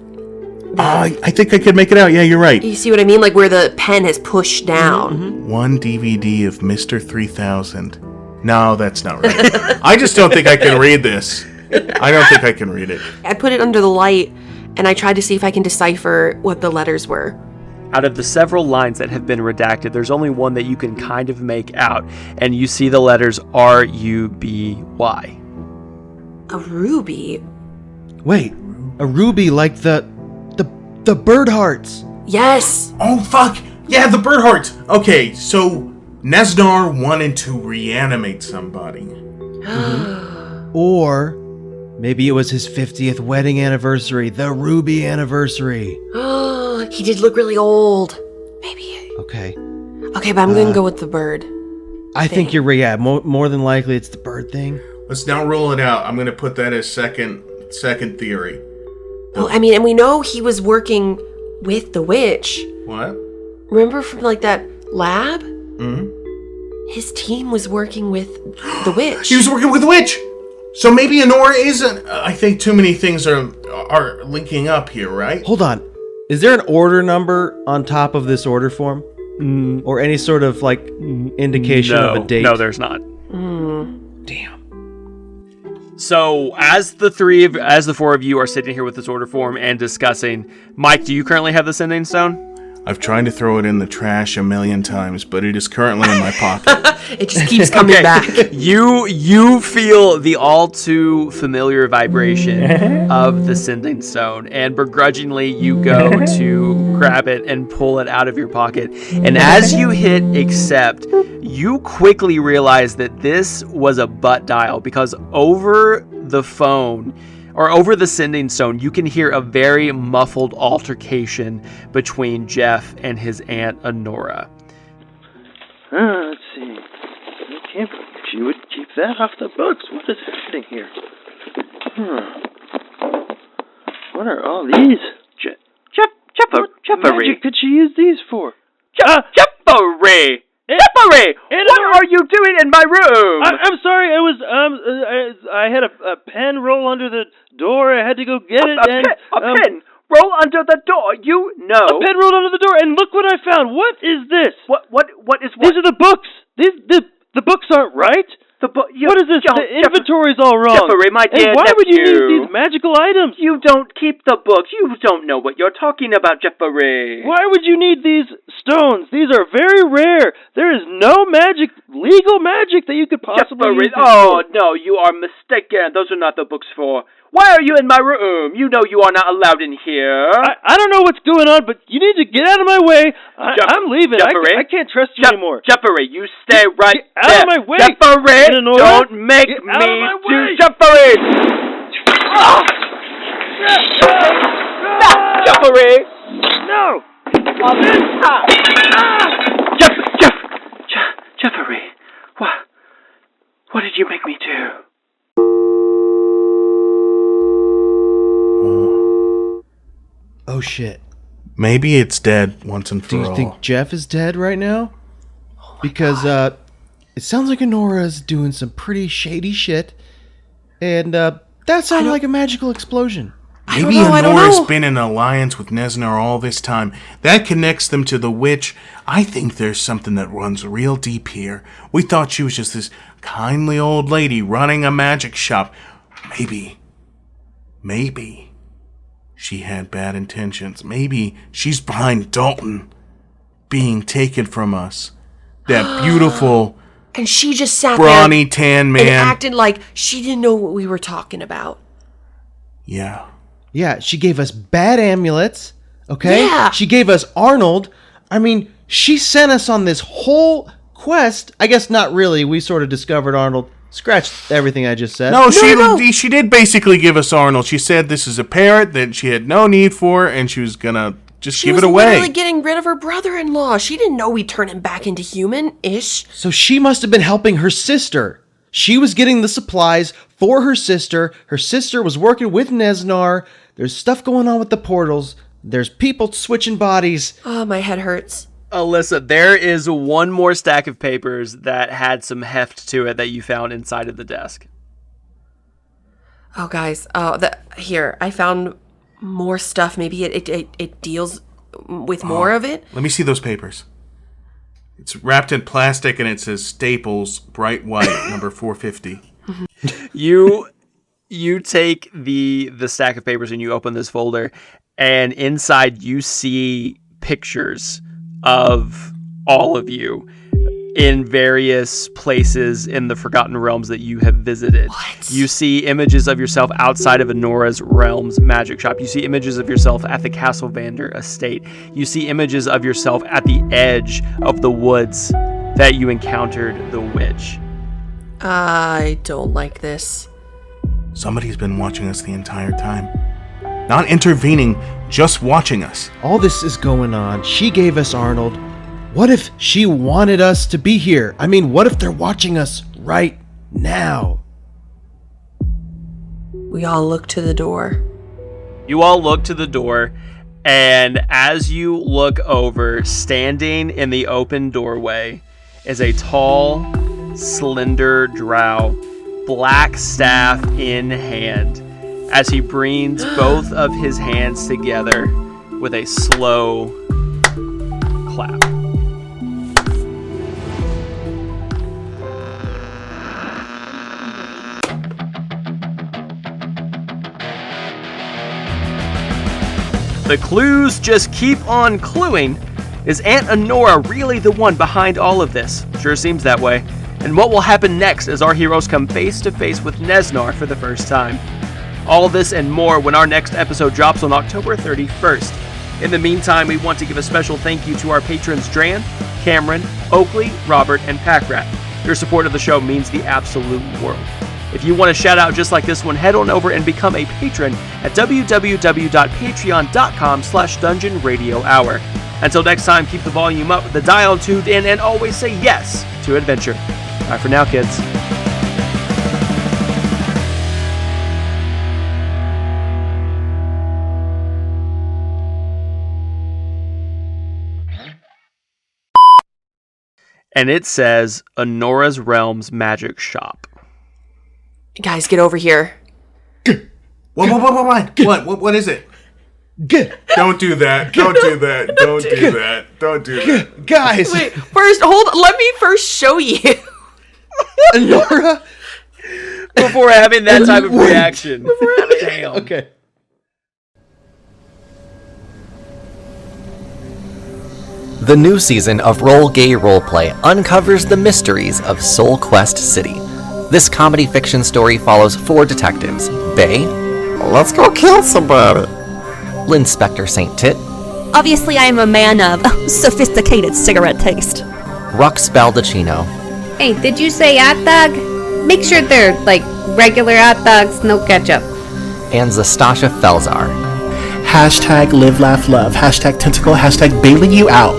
I think I could make it out. Yeah, you're right. You see what I mean? Like where the pen has pushed down. One DVD of Mr. 3000. No, that's not right. I just don't think I can read this. I don't think I can read it. I put it under the light and I tried to see if I can decipher what the letters were. Out of the several lines that have been redacted, there's only one that you can kind of make out, and you see the letters R-U-B-Y. A ruby? Wait, a ruby like the bird hearts. Yes! Oh, fuck! Yeah, the bird hearts! Okay, so Neznar wanted to reanimate somebody. Or maybe it was his 50th wedding anniversary, the ruby anniversary. He did look really old. Maybe. Okay. Okay, but I'm going to go with the bird. I think you're right. Yeah, more than likely it's the bird thing. Let's now roll it out. I'm going to put that as second theory. Well, I mean, and we know he was working with the witch. What? Remember from, like, that lab? Mm-hmm. His team was working with the witch. He was working with the witch! So maybe Honora isn't... I think too many things are linking up here, right? Hold on. Is there an order number on top of this order form? Or any sort of, like, indication of a date? No, there's not. Damn. So, as the four of you are sitting here with this order form and discussing, Mike, do you currently have the sending stone? I've tried to throw it in the trash a million times, but it is currently in my pocket. It just keeps coming back. You feel the all too familiar vibration of the sending stone, and begrudgingly you go to grab it and pull it out of your pocket. And as you hit accept, you quickly realize that this was a butt dial, because over the phone, or over the sending stone, you can hear a very muffled altercation between Jeff and his aunt Honora. Let's see. I can't believe you would keep that off the books. What is happening here? What are all these? Jeffery. What magic could she use these for? Jeffery! Jeffery! What are you doing in my room? I'm sorry. I had a pen roll under the door. I had to go get it. A pen roll under the door. You know. A pen rolled under the door, and look what I found. What is this? What is what? These are the books. The books aren't right. What is this? The inventory's all wrong. Jeffery, my dear and why would you nephew. need these magical items? You don't keep the books. You don't know what you're talking about, Jeffery. Why would you need these stones? These are very rare. There is no legal magic that you could possibly use. Oh, no, you are mistaken. Those are not the books for. Why are you in my room? You know you are not allowed in here. I don't know what's going on, but you need to get out of my way. I'm leaving. I can't trust you anymore. Jeffery, you stay right get there. Out of my way. Jeffery, don't make me do Jeffery. Jeffery. No. Jeffery, what did you make me do? Oh, shit. Maybe it's dead once and for all. Do you think Jeff is dead right now? Because it sounds like Honora's doing some pretty shady shit, and that sounded like a magical explosion. Maybe Honora's been in alliance with Neznar all this time. That connects them to the witch. I think there's something that runs real deep here. We thought she was just this kindly old lady running a magic shop. Maybe she had bad intentions. Maybe she's behind Dalton being taken from us. That beautiful, and she just sat brawny there tan man and acted like she didn't know what we were talking about. Yeah. Yeah, she gave us bad amulets, okay? Yeah. She gave us Arnold. I mean, she sent us on this whole quest. I guess not really. We sort of discovered Arnold. Scratch everything I just said. No, she did basically give us Arnold. She said this is a parrot that she had no need for, and she was gonna just give it away. She was literally getting rid of her brother-in-law. She didn't know we'd turn him back into human-ish. So she must have been helping her sister. She was getting the supplies for her sister. Her sister was working with Neznar. There's stuff going on with the portals. There's people switching bodies. Oh, my head hurts. Alyssa, there is one more stack of papers that had some heft to it that you found inside of the desk. Oh, guys. Here, I found more stuff. Maybe it deals with more of it. Let me see those papers. It's wrapped in plastic and it says Staples, bright white, number 450. You take the stack of papers and you open this folder, and inside you see pictures of all of you in various places in the Forgotten Realms that you have visited. What? You see images of yourself outside of Anora's Realms magic shop. You see images of yourself at the Castlemander estate. You see images of yourself at the edge of the woods that you encountered the witch. I don't like this. Somebody's been watching us the entire time. Not intervening, just watching us. All this is going on. She gave us Arnold. What if she wanted us to be here? I mean, what if they're watching us right now? We all look to the door. You all look to the door, and as you look over, standing in the open doorway is a tall, slender drow, black staff in hand, as he brings both of his hands together with a slow clap. The clues just keep on cluing. Is Aunt Anora really the one behind all of this? Sure seems that way. And what will happen next as our heroes come face to face with Neznar for the first time? All this and more when our next episode drops on October 31st. In the meantime, we want to give a special thank you to our patrons Dran, Cameron, Oakley, Robert, and Packrat. Your support of the show means the absolute world. If you want a shout out just like this one, head on over and become a patron at www.patreon.com/dungeonradiohour. Until next time, keep the volume up, the dial tuned in, and always say yes to adventure. Bye for now, kids. And it says Anora's Realms Magic Shop. Guys, get over here. What is it? Don't do that. Don't do that. Don't do that. Don't do that. Guys! Wait, first, let me first show you. Anora? Before having that type of reaction. Damn. Okay. The new season of Roll Gay Roleplay uncovers the mysteries of Soul Quest City. This comedy fiction story follows 4 detectives: Bay, let's go kill somebody; Linspector St. Tit, obviously I am a man of sophisticated cigarette taste; Rux Baldacchino, hey, did you say hot dog? Make sure they're, like, regular hot dogs, no ketchup; and Zastasha Felzar. Hashtag live, laugh, love. Hashtag tentacle. Hashtag bailing you out.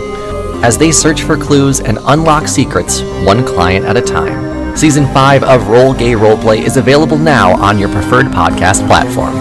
As they search for clues and unlock secrets, one client at a time. Season 5 of Roll Gay Roleplay is available now on your preferred podcast platform.